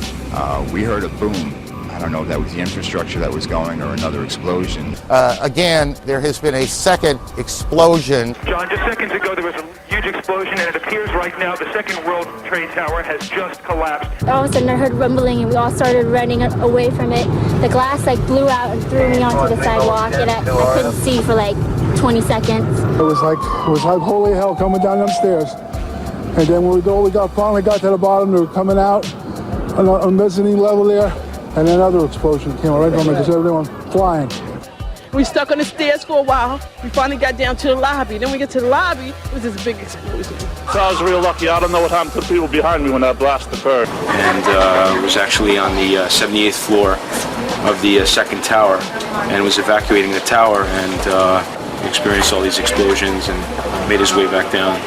we heard a boom. I don't know if that was the infrastructure that was going or another explosion. Again, there has been a second explosion. John, just seconds ago there was a huge explosion, and it appears right now the second World Trade Tower has just collapsed. All of a sudden I heard rumbling and we all started running away from it. The glass blew out and threw me onto the sidewalk, and I couldn't see for 20 seconds. It was like holy hell coming down them stairs. And then when we finally got to the bottom, they were coming out on mezzanine level there. And another explosion came right from it because everyone flying. We stuck on the stairs for a while. We finally got down to the lobby. Then we get to the lobby, it was this big explosion. So I was real lucky. I don't know what happened to the people behind me when that blast occurred. And it was actually on the 78th floor of the second tower, and was evacuating the tower, and experienced all these explosions and made his way back down.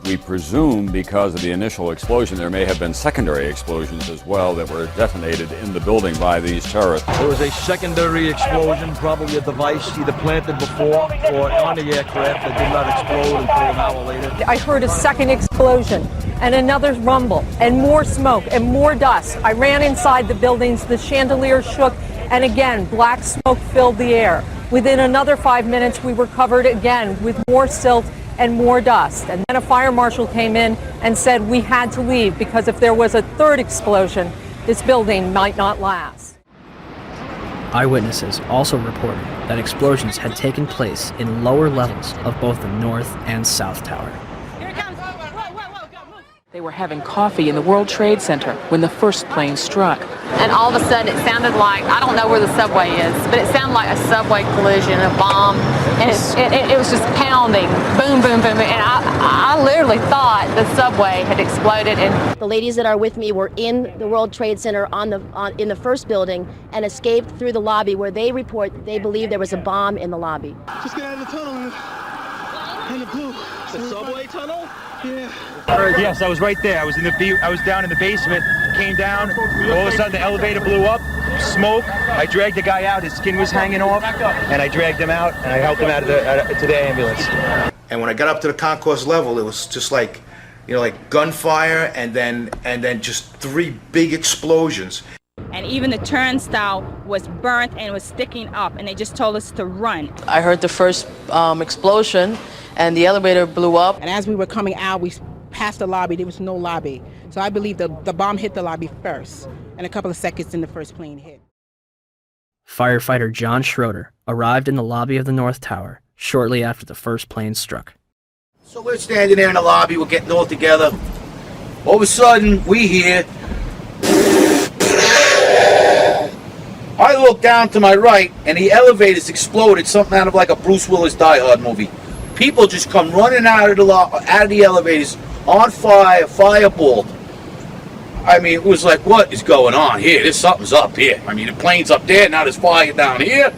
We presume because of the initial explosion, there may have been secondary explosions as well that were detonated in the building by these terrorists. There was a secondary explosion, probably a device either planted before or on the aircraft that did not explode until an hour later. I heard a second explosion and another rumble and more smoke and more dust. I ran inside the buildings, the chandelier shook, and again, black smoke filled the air. Within another 5 minutes, we were covered again with more silt and more dust. And then a fire marshal came in and said we had to leave because if there was a third explosion, this building might not last. Eyewitnesses also reported that explosions had taken place in lower levels of both the North and South Tower. They were having coffee in the World Trade Center when the first plane struck. And all of a sudden it sounded like, I don't know where the subway is, but it sounded like a subway collision, a bomb, and it was just pounding, boom, boom, boom, and I literally thought the subway had exploded. And the ladies that are with me were in the World Trade Center in the first building and escaped through the lobby where they report they believe there was a bomb in the lobby. Just get out of the tunnel and the blue. The subway tunnel? Yeah. Yes, I was right there. I was down in the basement, came down, all of a sudden the elevator blew up, smoke. I dragged the guy out, his skin was hanging off, and I dragged him out, and I helped him out to the ambulance. And when I got up to the concourse level, it was just like you know, like gunfire, and then just 3 big explosions. And even the turnstile was burnt and was sticking up, and they just told us to run. I heard the first explosion, and the elevator blew up. And as we were coming out, we passed the lobby. There was no lobby. So I believe the bomb hit the lobby first, and a couple of seconds then the first plane hit. Firefighter John Schroeder arrived in the lobby of the North Tower shortly after the first plane struck. So we're standing there in the lobby, we're getting all together. All of a sudden, we hear... I look down to my right, and the elevator's exploded, something out of like a Bruce Willis Die Hard movie. People just come running out of the elevators, on fire, fireballed. I mean, it was like, what is going on here? There's something's up here. I mean, the plane's up there, now there's fire down here.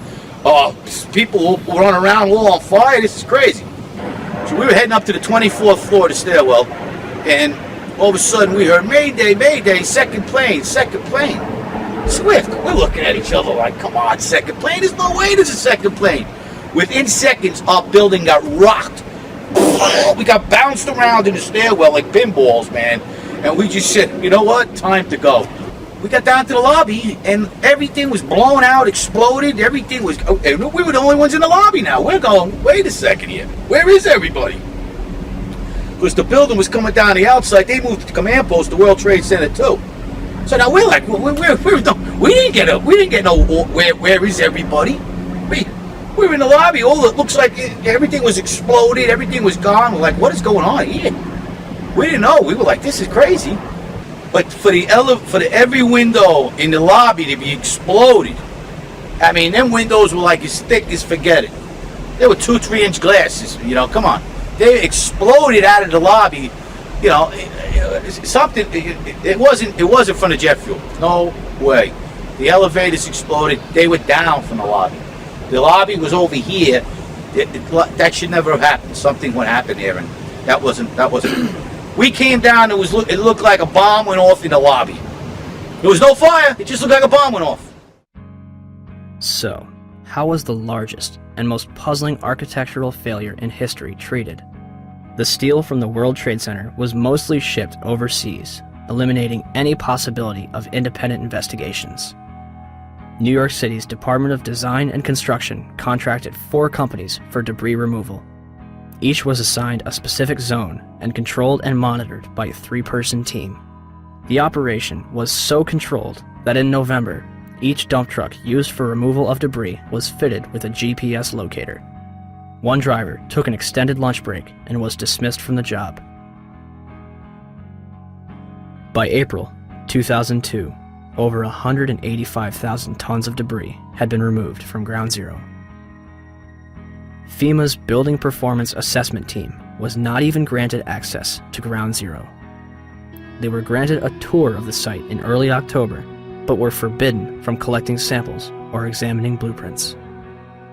People run around all on fire. This is crazy. So we were heading up to the 24th floor of the stairwell, and all of a sudden we heard, Mayday, Mayday, second plane, second plane. Swift, we're looking at each other like, come on, second plane? There's no way there's a second plane. Within seconds, our building got rocked. We got bounced around in the stairwell like pinballs, man. And we just said, you know what? Time to go. We got down to the lobby, and everything was blown out, exploded. Everything was... And we were the only ones in the lobby now. We're going, wait a second here. Where is everybody? Because the building was coming down the outside. They moved the command post to World Trade Center, too. So now we're like, we didn't get no, where is everybody? We're in the lobby. All it looks like everything was exploded. Everything was gone. We're like, what is going on here? We didn't know. We were like, this is crazy. But for every window in the lobby to be exploded, I mean, them windows were like as thick as forget it. They were 2-3 inch glasses. You know, come on. They exploded out of the lobby. You know, something. It wasn't from the jet fuel. No way. The elevators exploded. They were down from the lobby. The lobby was over here. That should never have happened. Something would happen there, and that wasn't. We came down. It looked like a bomb went off in the lobby. There was no fire. It just looked like a bomb went off. So, how was the largest and most puzzling architectural failure in history treated? The steel from the World Trade Center was mostly shipped overseas, eliminating any possibility of independent investigations. New York City's Department of Design and Construction contracted 4 companies for debris removal. Each was assigned a specific zone and controlled and monitored by a 3-person team. The operation was so controlled that in November, each dump truck used for removal of debris was fitted with a GPS locator. One driver took an extended lunch break and was dismissed from the job. By April 2002, over 185,000 tons of debris had been removed from Ground Zero. FEMA's Building Performance Assessment Team was not even granted access to Ground Zero. They were granted a tour of the site in early October, but were forbidden from collecting samples or examining blueprints.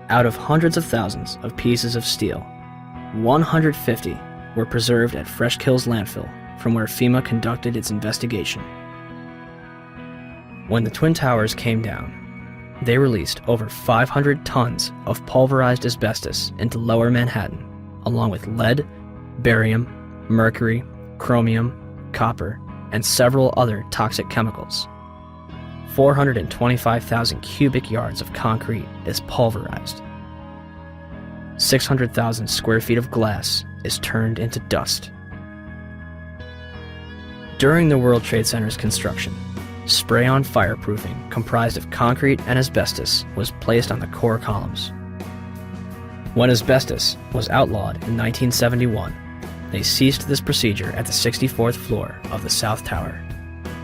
Out of hundreds of thousands of pieces of steel, 150 were preserved at Fresh Kills landfill, from where FEMA conducted its investigation. When the Twin Towers came down, they released over 500 tons of pulverized asbestos into Lower Manhattan, along with lead, barium, mercury, chromium, copper, and several other toxic chemicals. 425,000 cubic yards of concrete is pulverized. 600,000 square feet of glass is turned into dust. During the World Trade Center's construction, spray-on fireproofing comprised of concrete and asbestos was placed on the core columns. When asbestos was outlawed in 1971, they ceased this procedure at the 64th floor of the South Tower.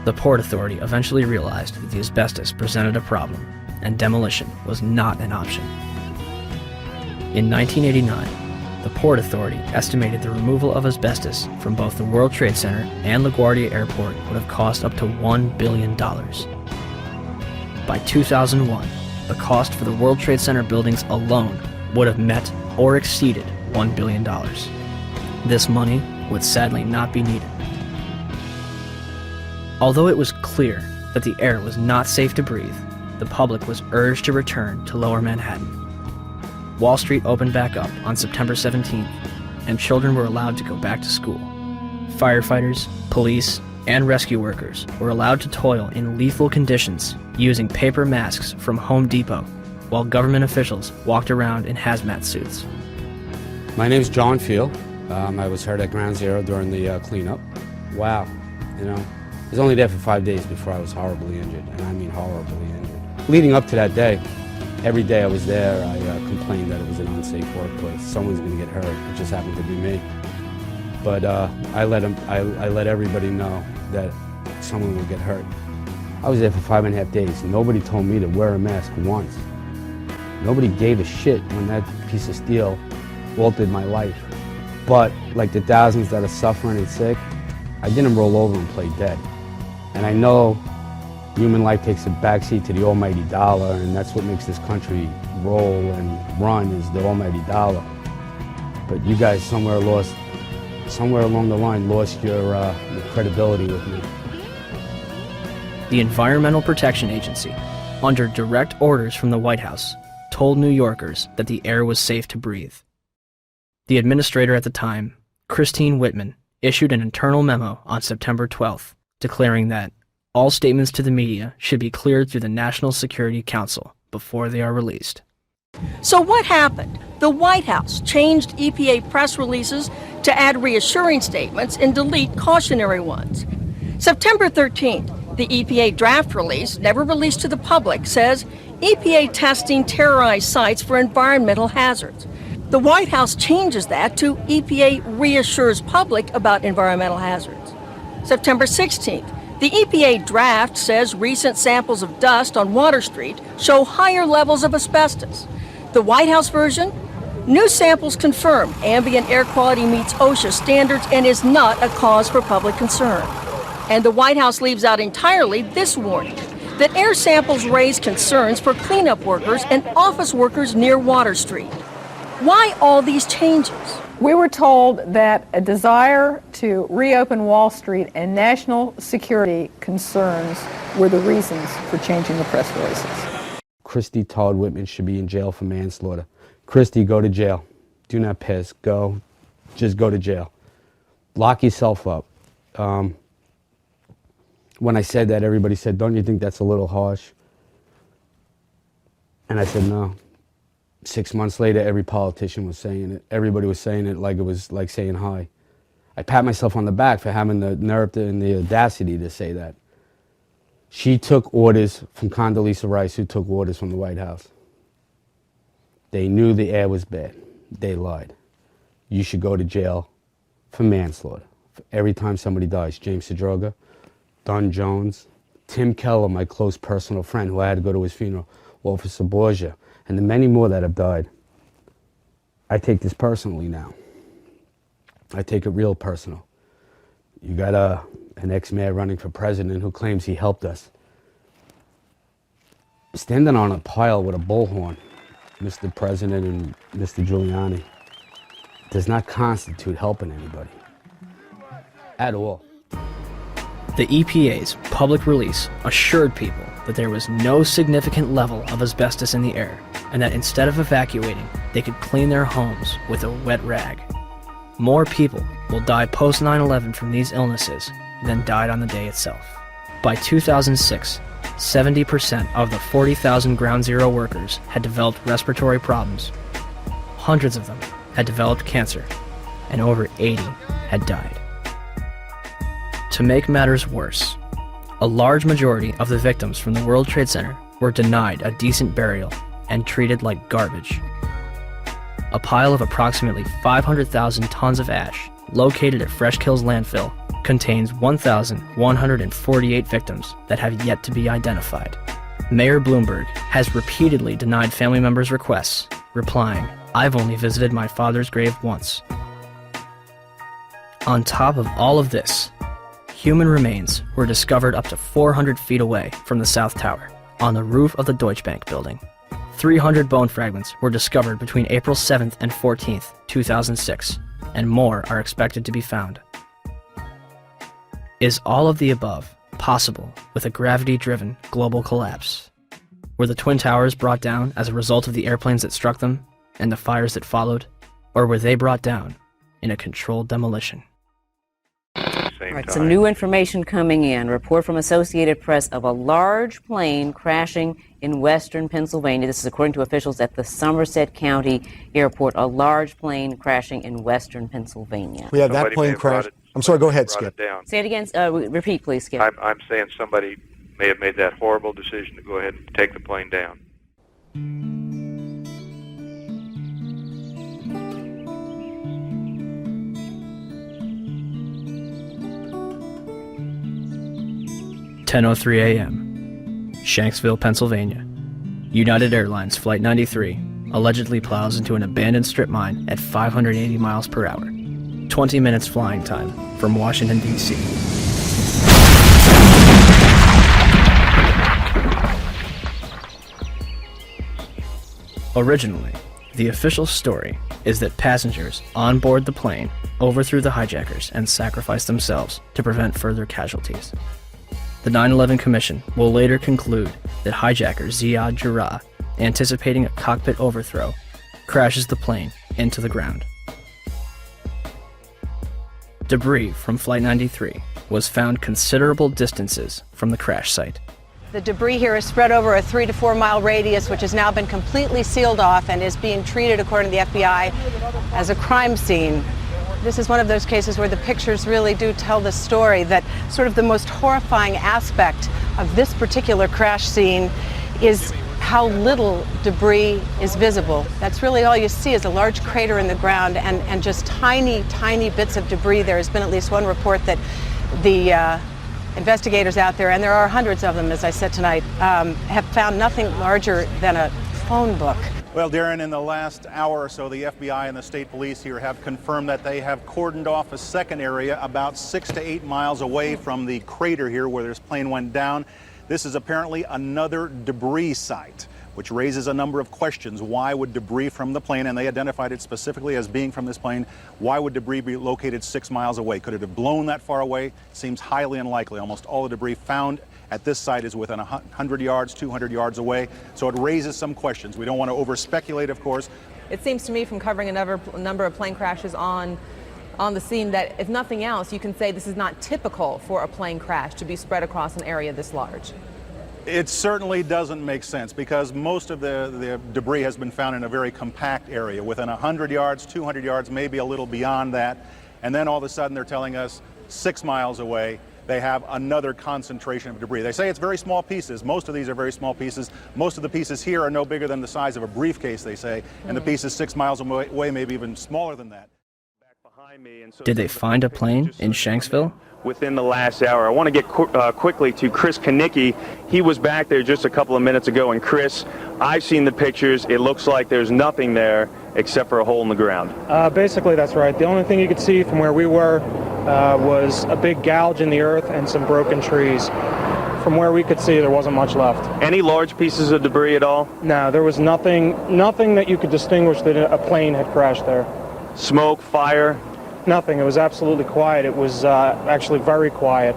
The Port Authority eventually realized that the asbestos presented a problem, and demolition was not an option. In 1989, the Port Authority estimated the removal of asbestos from both the World Trade Center and LaGuardia Airport would have cost up to $1 billion. By 2001, the cost for the World Trade Center buildings alone would have met or exceeded $1 billion. This money would sadly not be needed. Although it was clear that the air was not safe to breathe, the public was urged to return to Lower Manhattan. Wall Street opened back up on September 17th, and children were allowed to go back to school. Firefighters, police, and rescue workers were allowed to toil in lethal conditions using paper masks from Home Depot, while government officials walked around in hazmat suits. My name is John Field. I was hurt at Ground Zero during the cleanup. Wow, you know, I was only there for 5 days before I was horribly injured, and I mean horribly injured. Leading up to that day, every day I was there, I complained that it was an unsafe workplace. Someone's going to get hurt. It just happened to be me. But I let everybody know that someone would get hurt. I was there for 5.5 days. Nobody told me to wear a mask once. Nobody gave a shit when that piece of steel altered my life. But like the thousands that are suffering and sick, I didn't roll over and play dead. And I know human life takes a backseat to the almighty dollar, and that's what makes this country roll and run, is the almighty dollar. But you guys somewhere along the line lost your credibility with me. The Environmental Protection Agency, under direct orders from the White House, told New Yorkers that the air was safe to breathe. The administrator at the time, Christine Whitman, issued an internal memo on September 12th, declaring that all statements to the media should be cleared through the National Security Council before they are released. So what happened? The White House changed EPA press releases to add reassuring statements and delete cautionary ones. September 13th, the EPA draft release, never released to the public, says EPA testing terrorized sites for environmental hazards. The White House changes that to EPA reassures public about environmental hazards. September 16th, the EPA draft says recent samples of dust on Water Street show higher levels of asbestos. The White House version? New samples confirm ambient air quality meets OSHA standards and is not a cause for public concern. And the White House leaves out entirely this warning, that air samples raise concerns for cleanup workers and office workers near Water Street. Why all these changes? We were told that a desire to reopen Wall Street and national security concerns were the reasons for changing the press releases. Christy Todd Whitman should be in jail for manslaughter. Christy, go to jail. Do not piss. Go. Just go to jail. Lock yourself up. When I said that, everybody said, don't you think that's a little harsh? And I said, no. 6 months later, every politician was saying it. Everybody was saying it like it was like saying hi. I pat myself on the back for having the nerve and the audacity to say that. She took orders from Condoleezza Rice, who took orders from the White House. They knew the air was bad. They lied. You should go to jail for manslaughter. For every time somebody dies. James Sedroga, Don Jones, Tim Keller, my close personal friend who I had to go to his funeral, Officer Borgia, and the many more that have died. I take this personally now. I take it real personal. You got an ex-mayor running for president who claims he helped us. Standing on a pile with a bullhorn, Mr. President and Mr. Giuliani, does not constitute helping anybody. At all. The EPA's public release assured people that there was no significant level of asbestos in the air, and that instead of evacuating, they could clean their homes with a wet rag. More people will die post 9/11 from these illnesses than died on the day itself. By 2006, 70% of the 40,000 Ground Zero workers had developed respiratory problems. Hundreds of them had developed cancer, and over 80 had died. To make matters worse, a large majority of the victims from the World Trade Center were denied a decent burial and treated like garbage. A pile of approximately 500,000 tons of ash located at Fresh Kills landfill contains 1,148 victims that have yet to be identified. Mayor Bloomberg has repeatedly denied family members' requests, replying, "I've only visited my father's grave once." On top of all of this, human remains were discovered up to 400 feet away from the South Tower, on the roof of the Deutsche Bank building. 300 bone fragments were discovered between April 7th and 14th, 2006, and more are expected to be found. Is all of the above possible with a gravity-driven global collapse? Were the Twin Towers brought down as a result of the airplanes that struck them and the fires that followed? Or were they brought down in a controlled demolition? same All right, time. some new information coming in. Report from Associated Press of a large plane crashing in western Pennsylvania. This is according to officials at the Somerset County Airport. A large plane crashing in western Pennsylvania. We had that plane crash. I'm sorry, go ahead, Skip. Say it again. Repeat, please, Skip. I'm saying somebody may have made that horrible decision to go ahead and take the plane down. (10:03 a.m.), Shanksville, Pennsylvania. United Airlines Flight 93 allegedly plows into an abandoned strip mine at 580 miles per hour. 20 minutes flying time from Washington, D.C. Originally, the official story is that passengers on board the plane overthrew the hijackers and sacrificed themselves to prevent further casualties. The 9/11 Commission will later conclude that hijacker Ziad Jarrah, anticipating a cockpit overthrow, crashes the plane into the ground. Debris from Flight 93 was found considerable distances from the crash site. The debris here is spread over a 3 to 4 mile radius, which has now been completely sealed off and is being treated, according to the FBI, as a crime scene. This is one of those cases where the pictures really do tell the story, that sort of the most horrifying aspect of this particular crash scene is how little debris is visible. That's really all you see is a large crater in the ground and just tiny, tiny bits of debris. There has been at least one report that the investigators out there, and there are hundreds of them, as I said tonight, have found nothing larger than a phone book. Well, Darren, in the last hour or so, the FBI and the state police here have confirmed that they have cordoned off a second area about 6 to 8 miles away from the crater here where this plane went down. This is apparently another debris site, which raises a number of questions. Why would debris from the plane, and they identified it specifically as being from this plane, why would debris be located 6 miles away? Could it have blown that far away? Seems highly unlikely. Almost all the debris found at this site is within 100 yards, 200 yards away. So it raises some questions. We don't want to over-speculate, of course. It seems to me from covering a number of plane crashes on the scene that, if nothing else, you can say this is not typical for a plane crash to be spread across an area this large. It certainly doesn't make sense because most of the debris has been found in a very compact area within 100 yards, 200 yards, maybe a little beyond that. And then all of a sudden they're telling us 6 miles away they have another concentration of debris. They say it's very small pieces. Most of these are very small pieces. Most of the pieces here are no bigger than the size of a briefcase, they say, and the pieces 6 miles away, maybe even smaller than that. Did they find a plane in Shanksville? Within the last hour. I want to get quickly to Chris Kanicki. He was back there just a couple of minutes ago, and Chris, I've seen the pictures. It looks like there's nothing there except for a hole in the ground. Basically, that's right. The only thing you could see from where we were was a big gouge in the earth and some broken trees. From where we could see, there wasn't much left. Any large pieces of debris at all? No, there was nothing that you could distinguish that a plane had crashed there. Smoke, fire? Nothing. It was absolutely quiet. It was actually very quiet.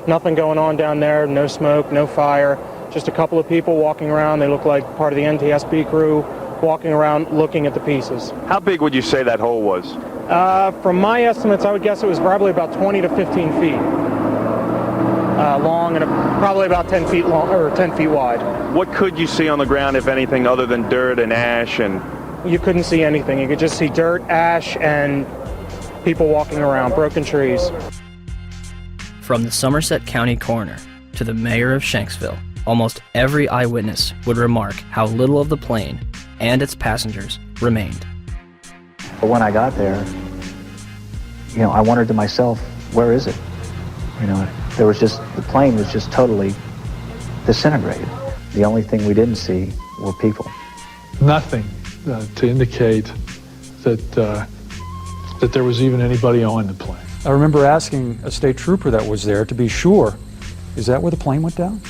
Nothing going on down there. No smoke, no fire. Just a couple of people walking around. They look like part of the NTSB crew walking around looking at the pieces. How big would you say that hole was? From my estimates, I would guess it was probably about 20 to 15 feet long and probably about 10 feet long or 10 feet wide. What could you see on the ground, if anything, other than dirt and ash? And you couldn't see anything. You could just see dirt, ash, and people walking around, broken trees. From the Somerset County coroner to the mayor of Shanksville, almost every eyewitness would remark how little of the plane and its passengers remained. But when I got there, I wondered to myself, where is it? The plane was just totally disintegrated. The only thing we didn't see were people. Nothing to indicate that there was even anybody on the plane. I remember asking a state trooper that was there to be sure, is that where the plane went down?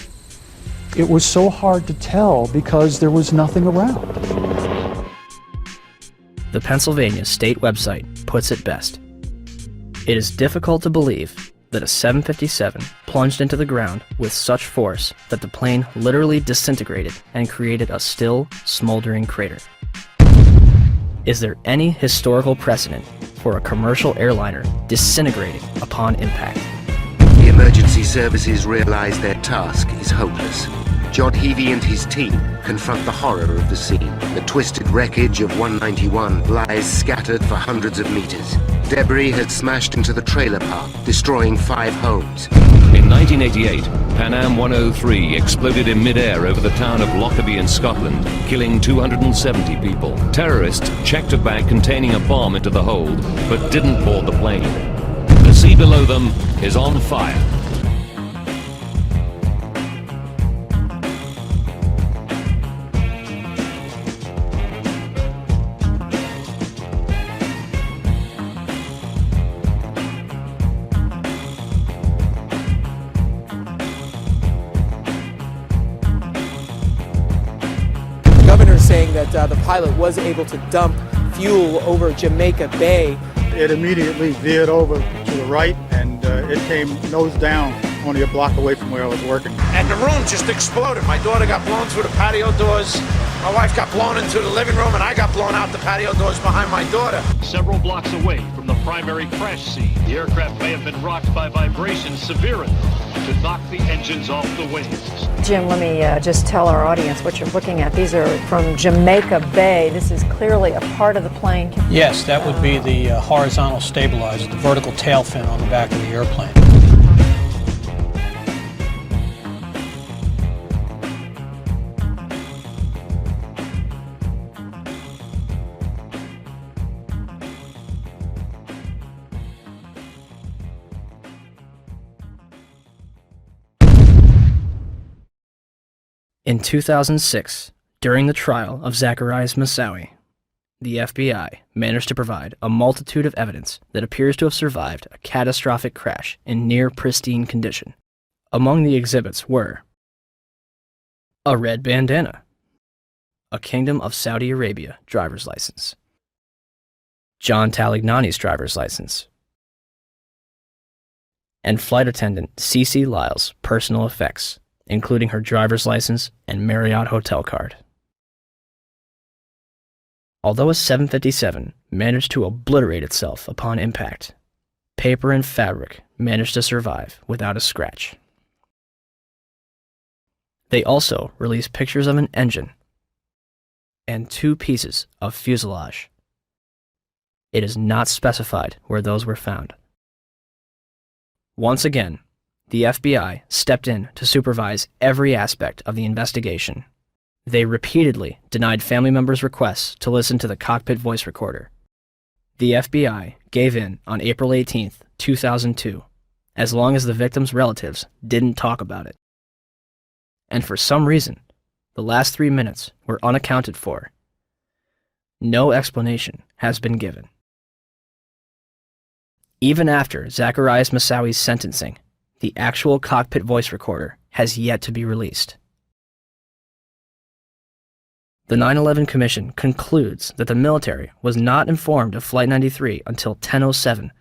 It was so hard to tell because there was nothing around. The Pennsylvania state website puts it best. It is difficult to believe that a 757 plunged into the ground with such force that the plane literally disintegrated and created a still, smoldering crater. Is there any historical precedent for for a commercial airliner disintegrating upon impact. The emergency services realize their task is hopeless. John Heavey and his team confront the horror of the scene. The twisted wreckage of 191 lies scattered for hundreds of meters. Debris had smashed into the trailer park, destroying 5 homes. In 1988, Pan Am 103 exploded in mid-air over the town of Lockerbie in Scotland, killing 270 people. Terrorists checked a bag containing a bomb into the hold, but didn't board the plane. The sea below them is on fire. Saying that the pilot was able to dump fuel over Jamaica Bay. It immediately veered over to the right and it came nose down only a block away from where I was working. And the room just exploded. My daughter got blown through the patio doors. My wife got blown into the living room and I got blown out the patio doors behind my daughter. Several blocks away from the primary crash scene, the aircraft may have been rocked by vibrations severe enough to knock the engines off the wings. Jim, let me just tell our audience what you're looking at. These are from Jamaica Bay. This is clearly a part of the plane. Yes, that would be the horizontal stabilizer, the vertical tail fin on the back of the airplane. In 2006, during the trial of Zacarias Moussaoui, the FBI managed to provide a multitude of evidence that appears to have survived a catastrophic crash in near pristine condition. Among the exhibits were a red bandana, a Kingdom of Saudi Arabia driver's license, John Talignani's driver's license, and flight attendant Cece Lyle's personal effects, including her driver's license and Marriott hotel card. Although a 757 managed to obliterate itself upon impact, paper and fabric managed to survive without a scratch. They also released pictures of an engine and 2 pieces of fuselage. It is not specified where those were found. Once again, the FBI stepped in to supervise every aspect of the investigation. They repeatedly denied family members' requests to listen to the cockpit voice recorder. The FBI gave in on April 18, 2002, as long as the victims' relatives didn't talk about it. And for some reason, the last 3 minutes were unaccounted for. No explanation has been given. Even after Zacarias Moussaoui's sentencing, the actual cockpit voice recorder has yet to be released. The 9/11 Commission concludes that the military was not informed of Flight 93 until 10:07,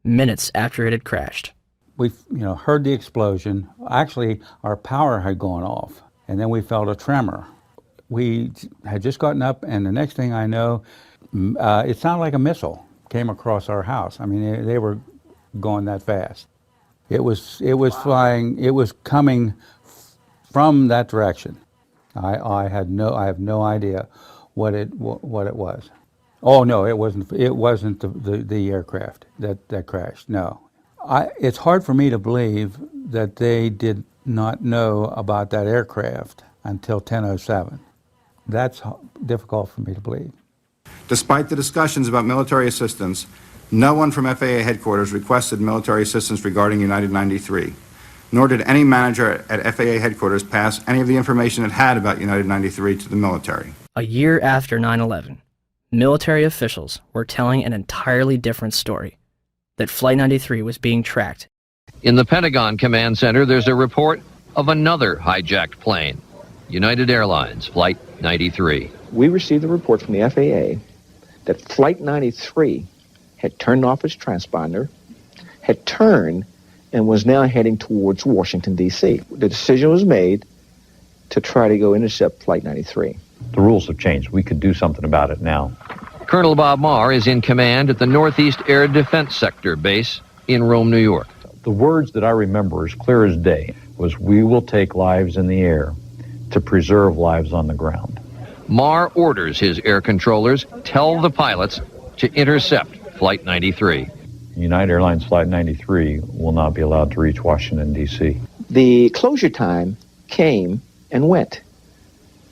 minutes after it had crashed. We heard the explosion. Actually, our power had gone off, and then we felt a tremor. We had just gotten up, and the next thing I know, it sounded like a missile came across our house. I mean, they were going that fast. It was flying. It was coming from that direction. I have no idea what it was. Oh no, it wasn't. It wasn't the aircraft that crashed. No, it's hard for me to believe that they did not know about that aircraft until 10:07. That's difficult for me to believe. Despite the discussions about military assistance, no one from FAA headquarters requested military assistance regarding United 93, nor did any manager at FAA headquarters pass any of the information it had about United 93 to the military. A year after 9/11, military officials were telling an entirely different story, that Flight 93 was being tracked. In the Pentagon Command Center, there's a report of another hijacked plane, United Airlines Flight 93. We received a report from the FAA that Flight 93 had turned off its transponder, had turned, and was now heading towards Washington, D.C. The decision was made to try to go intercept Flight 93. The rules have changed. We could do something about it now. Colonel Bob Marr is in command at the Northeast Air Defense Sector base in Rome, New York. The words that I remember as clear as day was, "We will take lives in the air to preserve lives on the ground." Marr orders his air controllers tell the pilots to intercept Flight 93. United Airlines Flight 93 will not be allowed to reach Washington, D.C. The closure time came and went,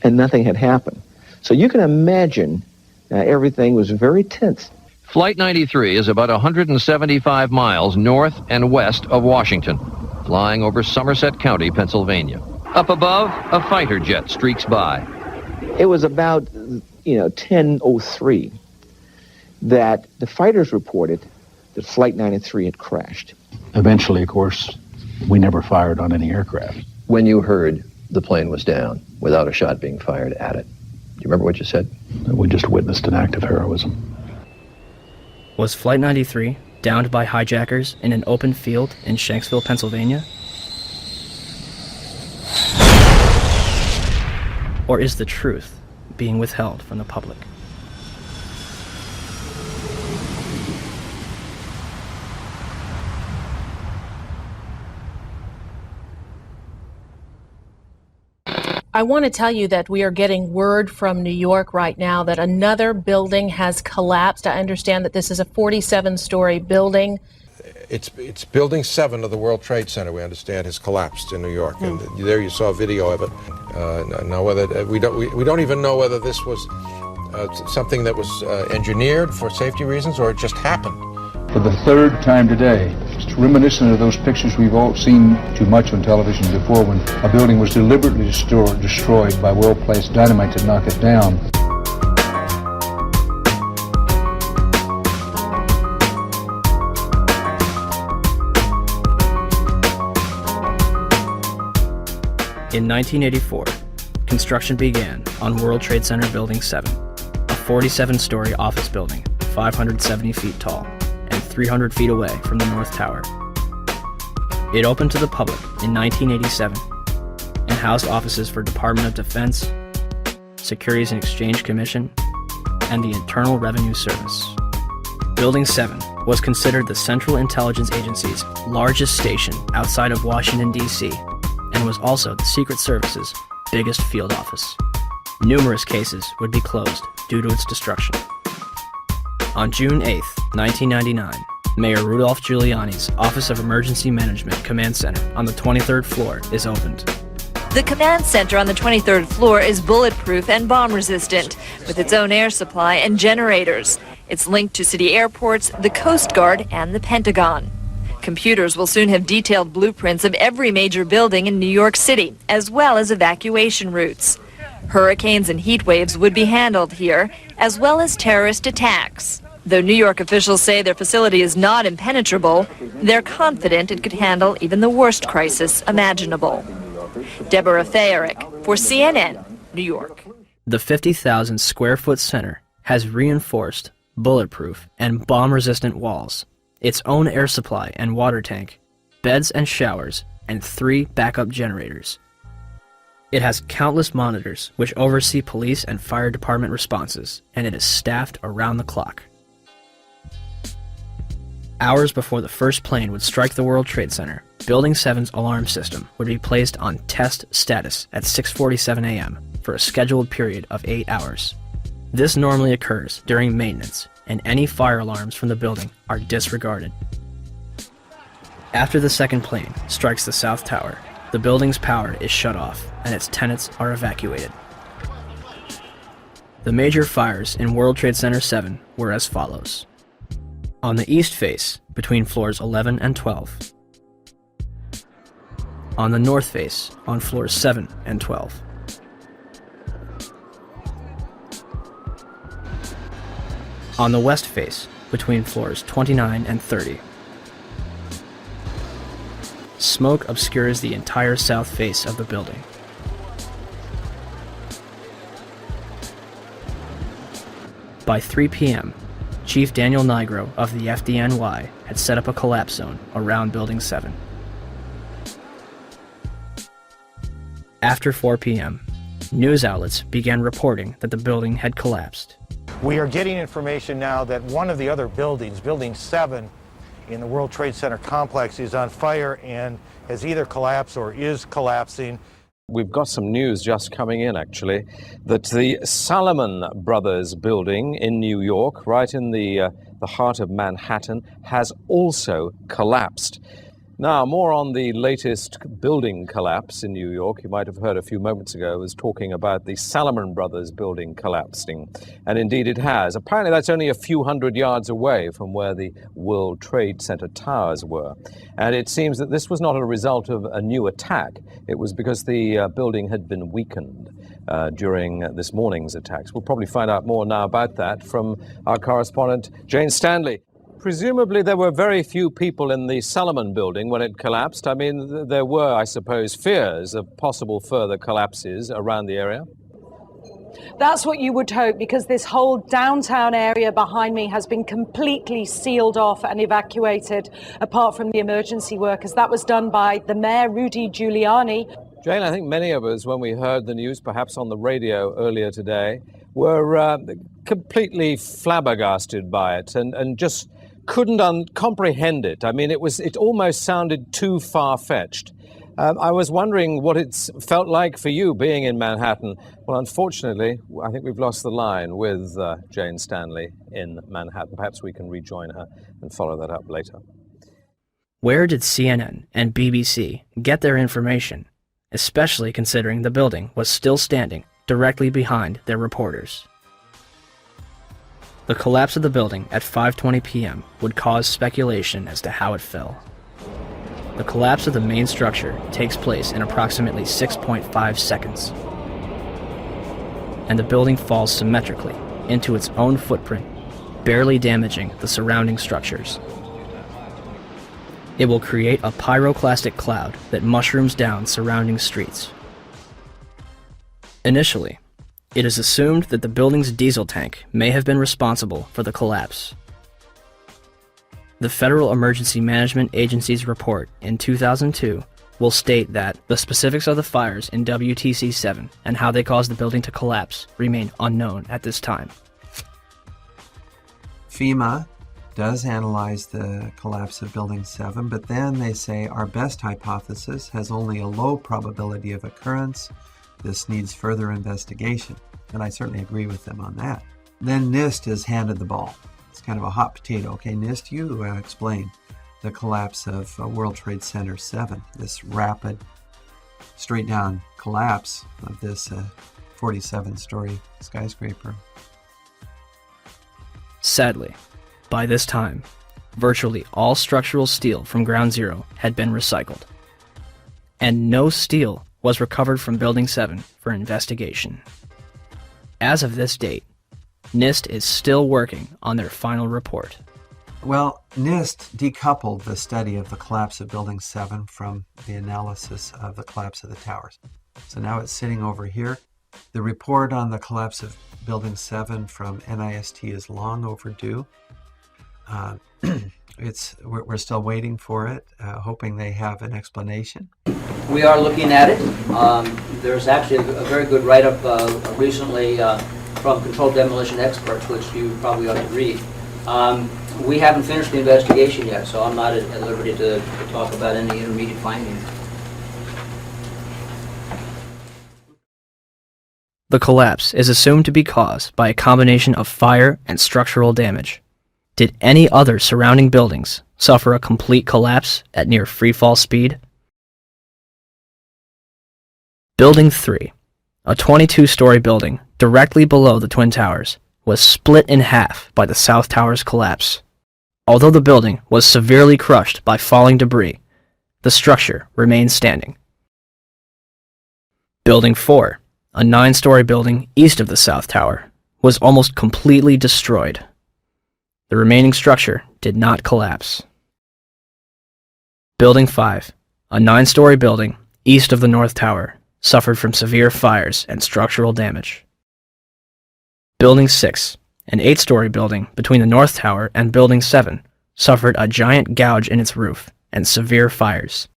and nothing had happened. So you can imagine everything was very tense. Flight 93 is about 175 miles north and west of Washington, flying over Somerset County, Pennsylvania. Up above, a fighter jet streaks by. It was about, 10:03 that the fighters reported that Flight 93 had crashed. Eventually, of course, we never fired on any aircraft. When you heard the plane was down without a shot being fired at it, do you remember what you said? We just witnessed an act of heroism. Was Flight 93 downed by hijackers in an open field in Shanksville, Pennsylvania? Or is the truth being withheld from the public? I want to tell you that we are getting word from New York right now that another building has collapsed. I understand that this is a 47-story building. It's Building 7 of the World Trade Center, we understand, has collapsed in New York, and there you saw a video of it. Now, whether we don't even know whether this was something that was engineered for safety reasons or it just happened. For the third time today, it's reminiscent of those pictures we've all seen too much on television before, when a building was deliberately destroyed by well-placed dynamite to knock it down. In 1984, construction began on World Trade Center Building 7, a 47-story office building, 570 feet tall, and 300 feet away from the North Tower. It opened to the public in 1987 and housed offices for Department of Defense, Securities and Exchange Commission, and the Internal Revenue Service. Building 7 was considered the Central Intelligence Agency's largest station outside of Washington, D.C., and was also the Secret Service's biggest field office. Numerous cases would be closed due to its destruction. On June 8, 1999, Mayor Rudolph Giuliani's Office of Emergency Management Command Center on the 23rd floor is opened. The command center on the 23rd floor is bulletproof and bomb-resistant, with its own air supply and generators. It's linked to city airports, the Coast Guard, and the Pentagon. Computers will soon have detailed blueprints of every major building in New York City, as well as evacuation routes. Hurricanes and heat waves would be handled here, as well as terrorist attacks. Though New York officials say their facility is not impenetrable, they're confident it could handle even the worst crisis imaginable. Deborah Fayerick for CNN, New York. The 50,000 square foot center has reinforced, bulletproof, and bomb-resistant walls, its own air supply and water tank, beds and showers, and 3 backup generators. It has countless monitors which oversee police and fire department responses, and it is staffed around the clock. Hours before the first plane would strike the World Trade Center, Building 7's alarm system would be placed on test status at 6:47 a.m. for a scheduled period of 8 hours. This normally occurs during maintenance, and any fire alarms from the building are disregarded. After the second plane strikes the South Tower, the building's power is shut off and its tenants are evacuated. The major fires in World Trade Center 7 were as follows. On the east face, between floors 11 and 12. On the north face, on floors 7 and 12. On the west face, between floors 29 and 30. Smoke obscures the entire south face of the building. By 3 p.m., Chief Daniel Nigro of the FDNY had set up a collapse zone around Building 7. After 4 p.m., news outlets began reporting that the building had collapsed. We are getting information now that one of the other buildings, Building 7 in the World Trade Center complex, is on fire and has either collapsed or is collapsing. We've got some news just coming in, actually, that the Salomon Brothers building in New York, right in the heart of Manhattan, has also collapsed. Now, more on the latest building collapse in New York. You might have heard a few moments ago I was talking about the Salomon Brothers building collapsing. And indeed it has. Apparently that's only a few hundred yards away from where the World Trade Center towers were. And it seems that this was not a result of a new attack. It was because the building had been weakened during this morning's attacks. We'll probably find out more now about that from our correspondent, Jane Stanley. Presumably there were very few people in the Salomon building when it collapsed. I mean, there were, I suppose, fears of possible further collapses around the area. That's what you would hope, because this whole downtown area behind me has been completely sealed off and evacuated, apart from the emergency workers. That was done by the mayor, Rudy Giuliani. Jane, I think many of us, when we heard the news, perhaps on the radio earlier today, were completely flabbergasted by it and just couldn't comprehend it. I mean, it almost sounded too far-fetched. I was wondering what it's felt like for you being in Manhattan. Well, unfortunately, I think we've lost the line with Jane Stanley in Manhattan. Perhaps we can rejoin her and follow that up later. Where did CNN and BBC get their information, especially considering the building was still standing directly behind their reporters? The collapse of the building at 5:20 p.m. would cause speculation as to how it fell. The collapse of the main structure takes place in approximately 6.5 seconds, and the building falls symmetrically into its own footprint, barely damaging the surrounding structures. It will create a pyroclastic cloud that mushrooms down surrounding streets. Initially, it is assumed that the building's diesel tank may have been responsible for the collapse. The Federal Emergency Management Agency's report in 2002 will state that the specifics of the fires in WTC-7 and how they caused the building to collapse remain unknown at this time. FEMA does analyze the collapse of Building 7, but then they say our best hypothesis has only a low probability of occurrence. This needs further investigation, and I certainly agree with them on that. Then NIST is handed the ball. It's kind of a hot potato. Okay, NIST, you explain the collapse of World Trade Center 7, this rapid, straight-down collapse of this 47-story skyscraper. Sadly, by this time, virtually all structural steel from Ground Zero had been recycled, and no steel was recovered from Building 7 for investigation. As of this date, NIST is still working on their final report. Well, NIST decoupled the study of the collapse of Building 7 from the analysis of the collapse of the towers. So now it's sitting over here. The report on the collapse of Building 7 from NIST is long overdue. We're still waiting for it, hoping they have an explanation. We are looking at it. There's actually a very good write-up recently from Controlled Demolition Experts, which you probably ought to read. We haven't finished the investigation yet, so I'm not at liberty to talk about any intermediate findings. The collapse is assumed to be caused by a combination of fire and structural damage. Did any other surrounding buildings suffer a complete collapse at near freefall speed? Building 3, a 22-story building directly below the Twin Towers, was split in half by the South Tower's collapse. Although the building was severely crushed by falling debris, the structure remained standing. Building 4, a 9-story building east of the South Tower, was almost completely destroyed. The remaining structure did not collapse. Building 5, a 9-story building east of the North Tower, suffered from severe fires and structural damage. Building 6, an 8-story building between the North Tower and Building 7, suffered a giant gouge in its roof and severe fires.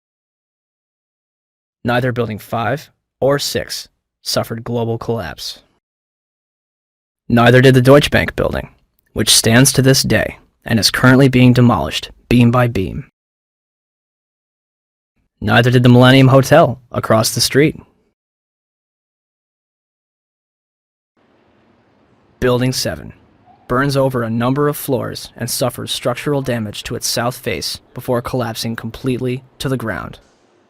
Neither Building 5 or 6 suffered global collapse. Neither did the Deutsche Bank building, which stands to this day and is currently being demolished beam by beam. Neither did the Millennium Hotel across the street. Building 7 burns over a number of floors and suffers structural damage to its south face before collapsing completely to the ground.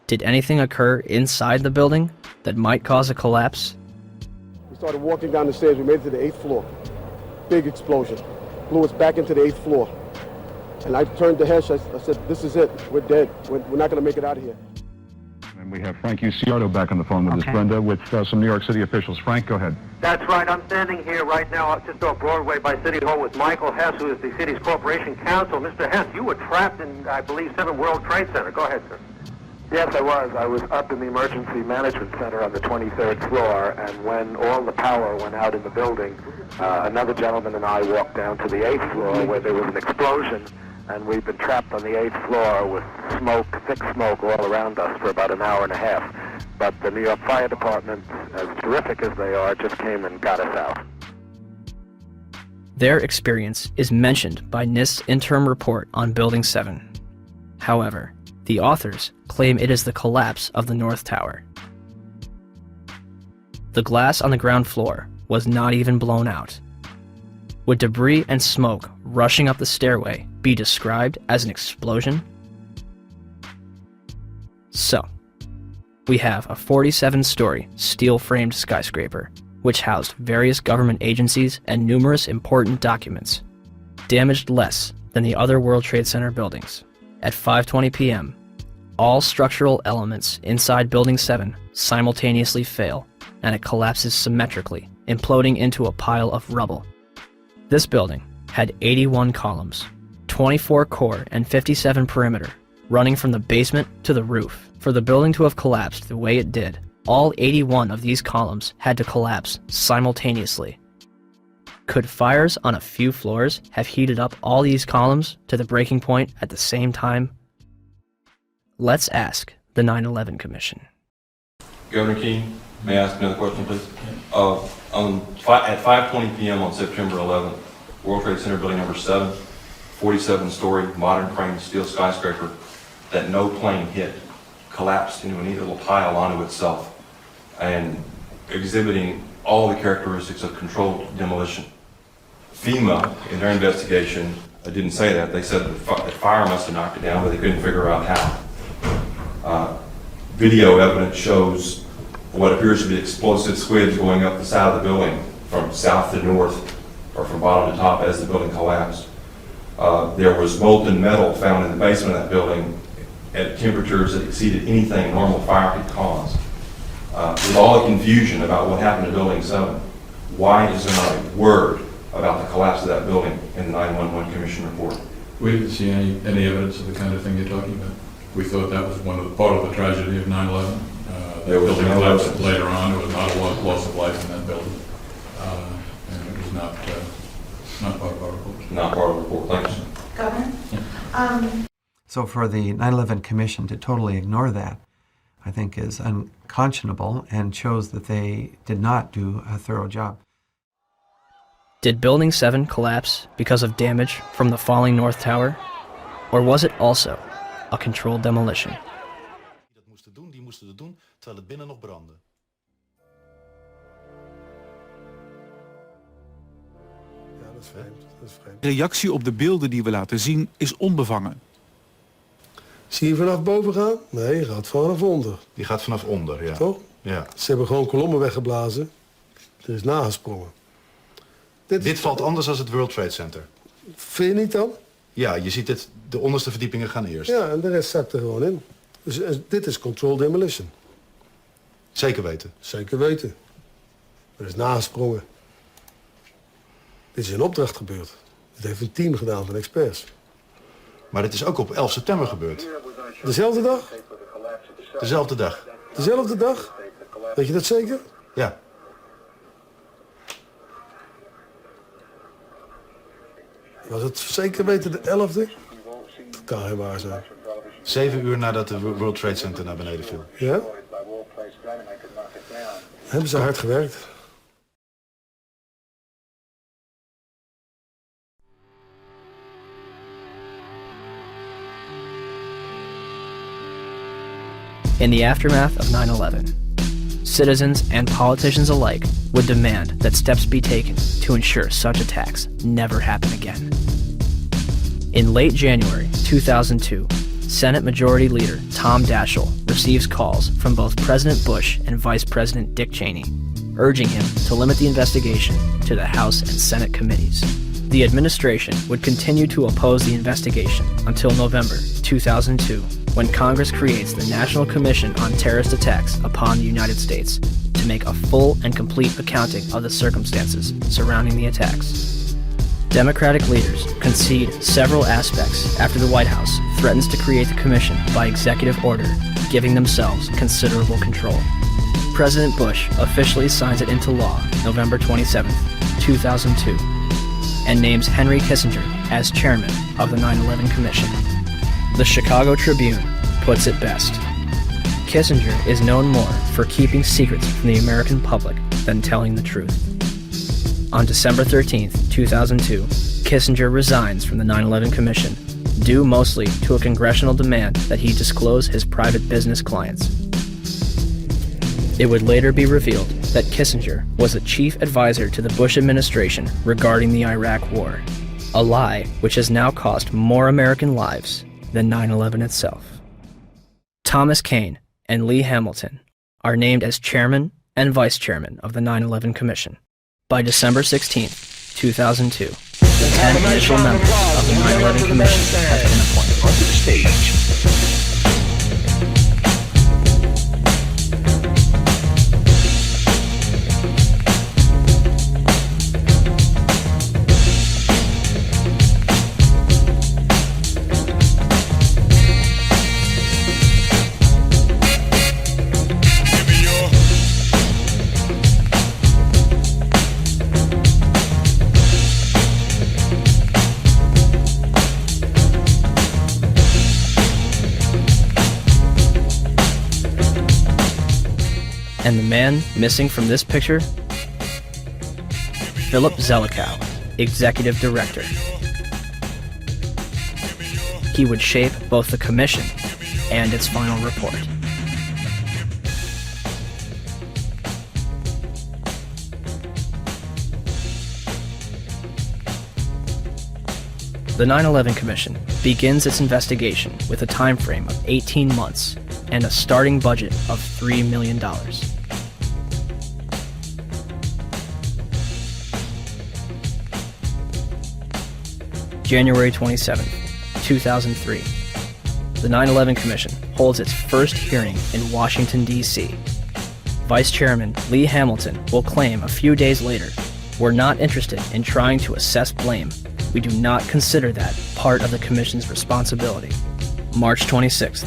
Did anything occur inside the building that might cause a collapse? We started walking down the stairs. We made it to the 8th floor. Big explosion. Blew us back into the 8th floor. And I turned to Hesh. I said, this is it. We're dead. We're not going to make it out of here. And we have Frank Uciardo back on the phone with us, Brenda, with some New York City officials. Frank, go ahead. That's right. I'm standing here right now just off Broadway by City Hall with Michael Hess, who is the city's corporation counsel. Mr. Hess, you were trapped in, I believe, 7 World Trade Center. Go ahead, sir. Yes, I was. I was up in the emergency management center on the 23rd floor, and when all the power went out in the building, another gentleman and I walked down to the 8th floor where there was an explosion, and we've been trapped on the 8th floor with smoke, thick smoke all around us for about an hour and a half. But the New York Fire Department, as terrific as they are, just came and got us out. Their experience is mentioned by NIST's interim report on Building 7. However, the authors claim it is the collapse of the North Tower. The glass on the ground floor was not even blown out. Would debris and smoke rushing up the stairway be described as an explosion? So, we have a 47-story steel-framed skyscraper, which housed various government agencies and numerous important documents, damaged less than the other World Trade Center buildings. At 5:20 p.m., all structural elements inside Building 7 simultaneously fail, and it collapses symmetrically, imploding into a pile of rubble. This building had 81 columns, 24 core and 57 perimeter, running from the basement to the roof. For the building to have collapsed the way it did, all 81 of these columns had to collapse simultaneously. Could fires on a few floors have heated up all these columns to the breaking point at the same time? Let's ask the 9/11 Commission. Governor Keane, may I ask another question, please? At 5:20 p.m. on September 11th, World Trade Center building number 7, 47-story modern frame steel skyscraper that no plane hit, collapsed into a neat little pile onto itself and exhibiting all the characteristics of controlled demolition. FEMA, in their investigation, didn't say that. They said that fire must have knocked it down, but they couldn't figure out how. Video evidence shows what appears to be explosive squids going up the side of the building from south to north or from bottom to top as the building collapsed. There was molten metal found in the basement of that building at temperatures that exceeded anything normal fire could cause. With all the confusion about what happened to Building 7, why is there not a word about the collapse of that building in the 911 Commission report? We didn't see any evidence of the kind of thing you're talking about. We thought that was part of the tragedy of 9/11. There was building no collapsed evidence. later on. There was not a loss of life in that building, and it was not part of our report. Not part of the report. Thank you, sir. Governor? So for the 9/11 Commission to totally ignore that, I think is unconscionable and shows that they did not do a thorough job. Did Building 7 collapse because of damage from the falling North Tower? Or was it also a controlled demolition? Die moesten het doen terwijl het binnen nog brandde. Ja, dat is vreemd. Dat is vreemd. De reactie op de beelden die we laten zien is onbevangen. Zie je vanaf boven gaan? Nee, je gaat vanaf onder. Die gaat vanaf onder, ja. Toch? Ja. Ze hebben gewoon kolommen weggeblazen. Er is nagesprongen. Dit valt anders dan het World Trade Center. Vind je niet dan? Ja, je ziet het, de onderste verdiepingen gaan eerst. Ja, en de rest zakt er gewoon in. Dus dit is controlled demolition. Zeker weten? Zeker weten. Er is nagesprongen. Dit is in opdracht gebeurd. Dit heeft een team gedaan van experts. Maar dit is ook op 11 september gebeurd. Dezelfde dag? Dezelfde dag. Dezelfde dag? Weet je dat zeker? Ja. Was het zeker weten de 11e? Dat kan geen waar zijn. 7 uur nadat de World Trade Center naar beneden viel. Ja? Hebben ze hard gewerkt. In the aftermath of 9/11, citizens and politicians alike would demand that steps be taken to ensure such attacks never happen again. In late January 2002, Senate Majority Leader Tom Daschle receives calls from both President Bush and Vice President Dick Cheney, urging him to limit the investigation to the House and Senate committees. The administration would continue to oppose the investigation until November 2002, when Congress creates the National Commission on Terrorist Attacks upon the United States to make a full and complete accounting of the circumstances surrounding the attacks. Democratic leaders concede several aspects after the White House threatens to create the commission by executive order, giving themselves considerable control. President Bush officially signs it into law November 27, 2002, and names Henry Kissinger as chairman of the 9/11 Commission. The Chicago Tribune puts it best. Kissinger is known more for keeping secrets from the American public than telling the truth. On December 13, 2002, Kissinger resigns from the 9/11 Commission, due mostly to a congressional demand that he disclose his private business clients. It would later be revealed that Kissinger was a chief advisor to the Bush administration regarding the Iraq War, a lie which has now cost more American lives than 9/11 itself. Thomas Kean and Lee Hamilton are named as chairman and vice chairman of the 9/11 Commission. By December 16, 2002, the 10 initial members of the 9/11 Commission have been appointed. Onto the stage. And the man missing from this picture? Philip Zelikow, Executive Director. He would shape both the commission and its final report. The 9/11 Commission begins its investigation with a time frame of 18 months and a starting budget of $3 million. January 27, 2003. The 9/11 Commission holds its first hearing in Washington, D.C. Vice Chairman Lee Hamilton will claim a few days later, "We're not interested in trying to assess blame. We do not consider that part of the Commission's responsibility." March 26,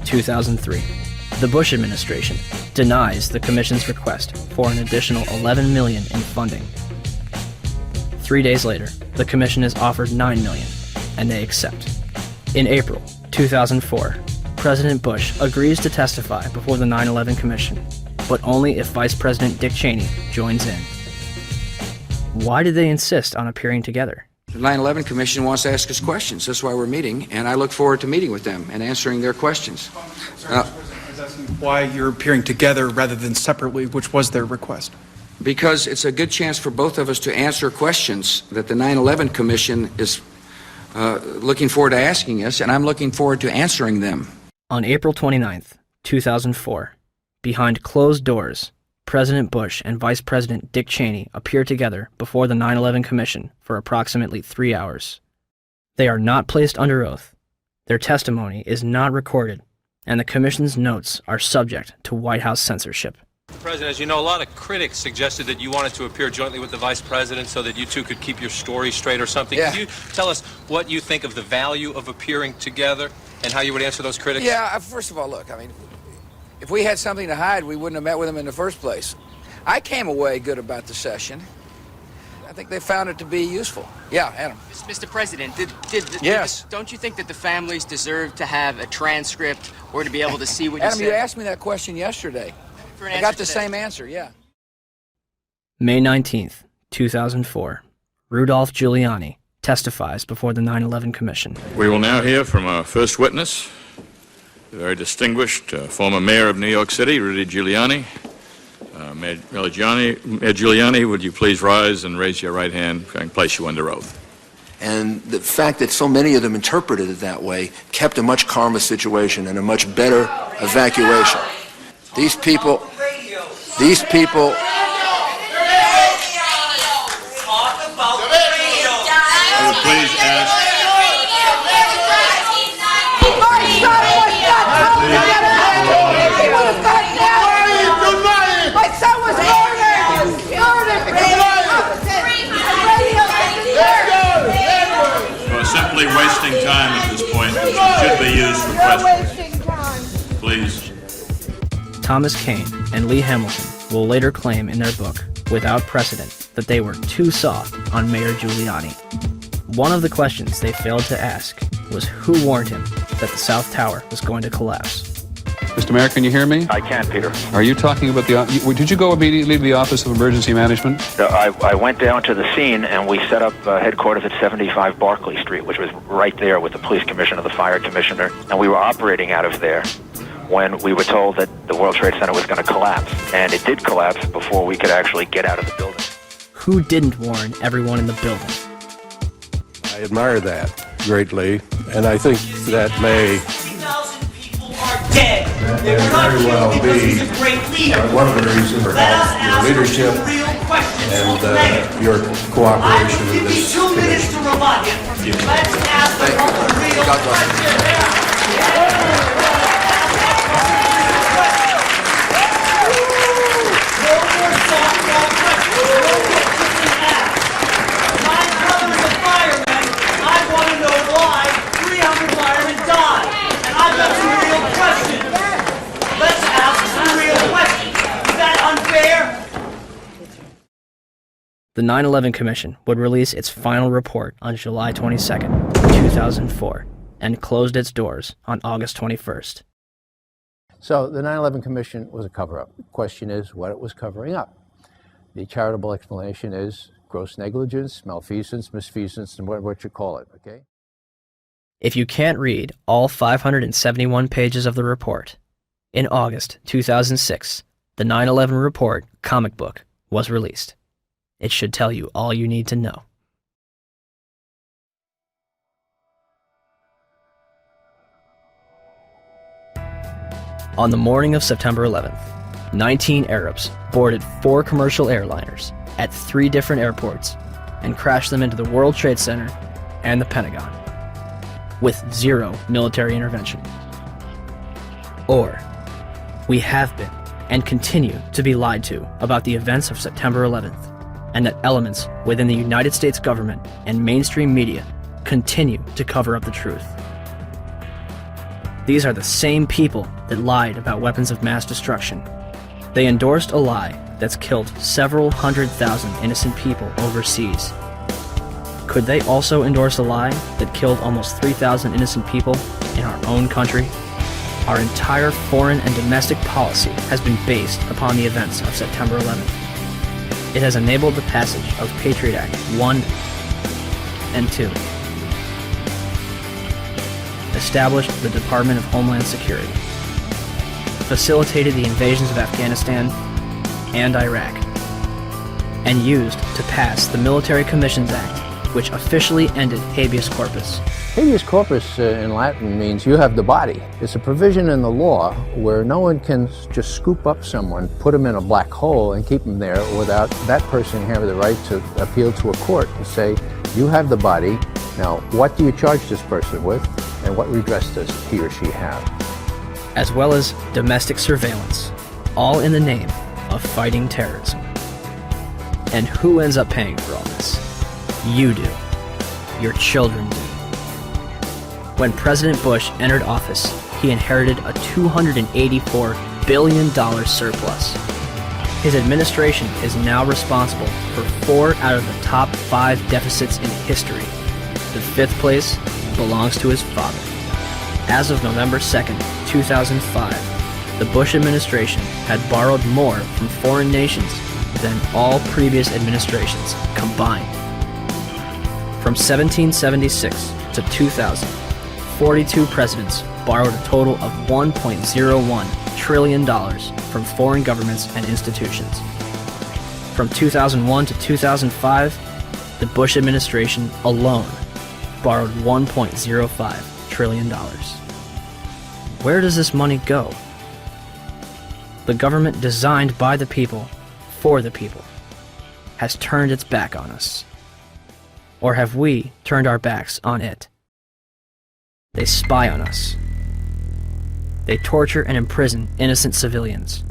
2003. The Bush administration denies the Commission's request for an additional $11 million in funding. 3 days later, the Commission is offered $9 million, and they accept. In April 2004, President Bush agrees to testify before the 9/11 Commission, but only if Vice President Dick Cheney joins in. Why did they insist on appearing together? The 9/11 Commission wants to ask us questions. That's why we're meeting, and I look forward to meeting with them and answering their questions. I was asking why you're appearing together rather than separately, which was their request. Because it's a good chance for both of us to answer questions that the 9/11 Commission is looking forward to asking us, and I'm looking forward to answering them. On April 29, 2004, behind closed doors, President Bush and Vice President Dick Cheney appear together before the 9/11 Commission for approximately 3 hours. They are not placed under oath, their testimony is not recorded, and the Commission's notes are subject to White House censorship. President, as you know, a lot of critics suggested that you wanted to appear jointly with the Vice President so that you two could keep your story straight or something. Yeah. Could you tell us what you think of the value of appearing together and how you would answer those critics? Yeah, first of all, look, I mean, if we had something to hide, we wouldn't have met with them in the first place. I came away good about the session. I think they found it to be useful. Yeah, Adam. Mr. President, Yes. don't you think that the families deserve to have a transcript or to be able to see what Adam, you you said? asked me that question yesterday. For an I answer got the today. same answer, yeah. May 19, 2004, Rudolph Giuliani testifies before the 9/11 Commission. We will now hear from our first witness, very distinguished former mayor of New York City, Rudy Giuliani. Mayor Giuliani, would you please rise and raise your right hand so I can place you under oath? And the fact that so many of them interpreted it that way kept a much calmer situation and a much better evacuation. These people. I would please ask. My son was murdered! You are simply wasting time at this point, which should be used for questions. Please. Thomas Kean and Lee Hamilton will later claim in their book, Without Precedent, that they were too soft on Mayor Giuliani. One of the questions they failed to ask was who warned him that the South Tower was going to collapse. Mr. Mayor, can you hear me? I can, Peter. Are you talking about did you go immediately to the Office of Emergency Management? I went down to the scene and we set up headquarters at 75 Barclay Street, which was right there with the police commissioner, the fire commissioner, and we were operating out of there when we were told that the World Trade Center was going to collapse. And it did collapse before we could actually get out of the building. Who didn't warn everyone in the building? I admire that greatly, and I think that may very well be one of the reasons for your leadership and your cooperation in this commission. Let's ask a couple of real questions. The 9/11 Commission would release its final report on July 22, 2004, and closed its doors on August 21st. So the 9/11 Commission was a cover-up. The question is what it was covering up. The charitable explanation is gross negligence, malfeasance, misfeasance, and what you call it, okay? If you can't read all 571 pages of the report, in August 2006, the 9/11 Report comic book was released. It should tell you all you need to know. On the morning of September 11th, 19 Arabs boarded 4 commercial airliners at 3 different airports and crashed them into the World Trade Center and the Pentagon, with 0 military intervention. Or, we have been and continue to be lied to about the events of September 11th, and that elements within the United States government and mainstream media continue to cover up the truth. These are the same people that lied about weapons of mass destruction. They endorsed a lie that's killed several 100,000 innocent people overseas. Could they also endorse a lie that killed almost 3,000 innocent people in our own country? Our entire foreign and domestic policy has been based upon the events of September 11th. It has enabled the passage of Patriot Act 1 and 2, established the Department of Homeland Security, facilitated the invasions of Afghanistan and Iraq, and used to pass the Military Commissions Act, which officially ended habeas corpus. Habeas corpus in Latin means you have the body. It's a provision in the law where no one can just scoop up someone, put them in a black hole, and keep them there without that person having the right to appeal to a court and say, you have the body, now what do you charge this person with, and what redress does he or she have? As well as domestic surveillance, all in the name of fighting terrorism. And who ends up paying for all this? You do. Your children do. When President Bush entered office, he inherited a $284 billion surplus. His administration is now responsible for 4 out of the top 5 deficits in history. The 5th place belongs to his father. As of November 2nd, 2005, the Bush administration had borrowed more from foreign nations than all previous administrations combined. From 1776 to 2000, 42 presidents borrowed a total of $1.01 trillion from foreign governments and institutions. From 2001 to 2005, the Bush administration alone borrowed $1.05 trillion. Where does this money go? The government designed by the people, for the people, has turned its back on us. Or have we turned our backs on it? They spy on us. They torture and imprison innocent civilians.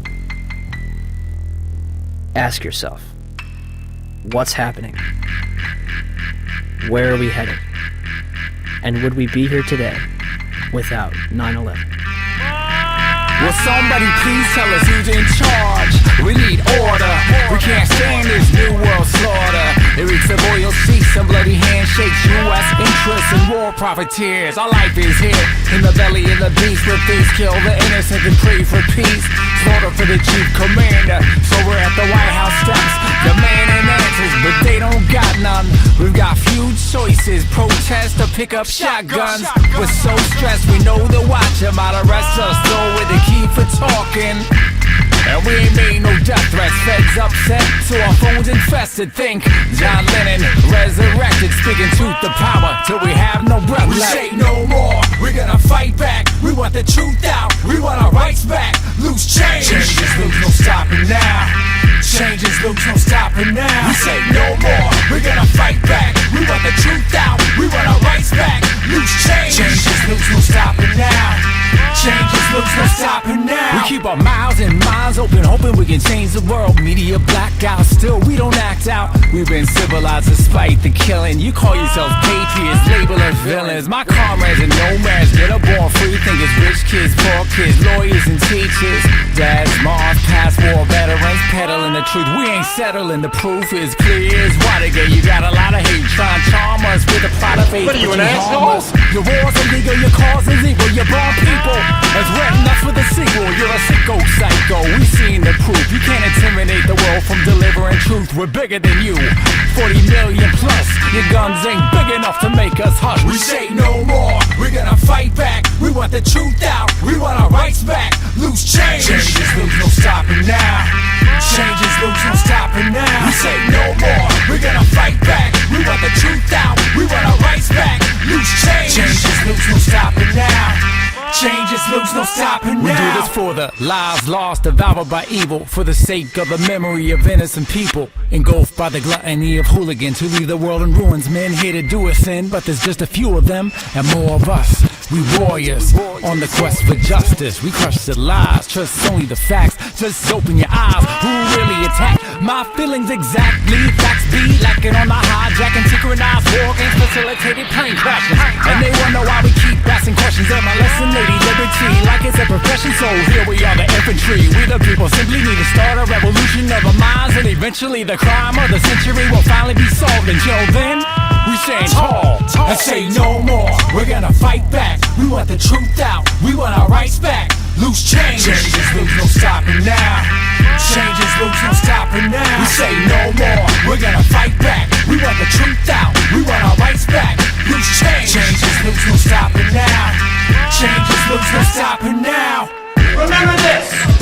Ask yourself, what's happening? Where are we headed? And would we be here today without 9/11? Will somebody please tell us who's in charge? We need order. We can't stand this new world slaughter. It reeks of oil seats and bloody handshakes, U.S. interests and war profiteers. Our life is here in the belly of the beast, where thieves kill the innocent and pray for peace. Slaughter for the chief commander. So we're at the White House steps, demanding answers, but they don't got none. We've got few choices: protest or pick up shotguns. We're so stressed, we know the watch might arrest us, though we're the key for talking. And we ain't made no death threats. Feds upset, so our phones infested. Think John Lennon resurrected, speaking truth to power till we have no breath left. We say no more, we're gonna fight back. We want the truth out, we want our rights back. Loose change, changes loose, no stopping now. Changes loose, no stopping now. We say no more, we're gonna fight back. We want the truth out, we want our rights back. Loose change, changes loose, no stopping now. Changes loose, no stopping now. We keep our mouths and minds open, hoping we can change the world. Media blackout, still we don't act out. We've been civilized despite the killing. You call yourselves patriots, label us villains. My comrades and nomads that are born free, think it's rich kids, poor kids, lawyers and teachers. Dads, moms, past war veterans, peddling the truth. We ain't settling, the proof is clear as Watergate. You got a lot of hate trying to charm us with a plot of hate. What are you, an asshole? Your war's illegal, your cause is evil. Your born people has written us with a sequel. You're a sicko psycho, we've seen the proof. You can't intimidate the world from delivering truth. We're bigger than you, 40 million plus. Your guns ain't big enough to make us hush. We say no more, we're gonna fight back. We want the truth out, we want our rights back. Loose change, changes loose, no stopping now. Changes loose, no stopping now. We say no more, we're gonna fight back. We want the truth out, we want our rights back. Loose change, changes loose, no stopping now. Changes loose, no stopping now. We do this for the lives lost, devoured by evil, for the sake of the memory of innocent people, engulfed by the gluttony of hooligans who leave the world in ruins. Men here to do us in, but there's just a few of them and more of us. We warriors on the quest for justice. We crush the lies, trust only the facts. Just open your eyes. Who really attacked my feelings exactly? Facts be lacking on the hijacking, synchronized war games, facilitated plane crashes. And they wonder why we keep asking questions. Am I lesson, lady liberty, like it's a profession? So here we are, the infantry. We the people simply need to start a revolution of our minds, and eventually the crime of the century will finally be solved. Until then, we stand tall and say no more. We're gonna fight back. We want the truth out, we want our rights back. Loose change, changes loose, no stopping now. Changes loose, no stopping now. We say no more, we're gonna fight back. We want the truth out, we want our rights back. Loose change, changes loose, no stopping now. Changes loose, no stopping now. Remember this.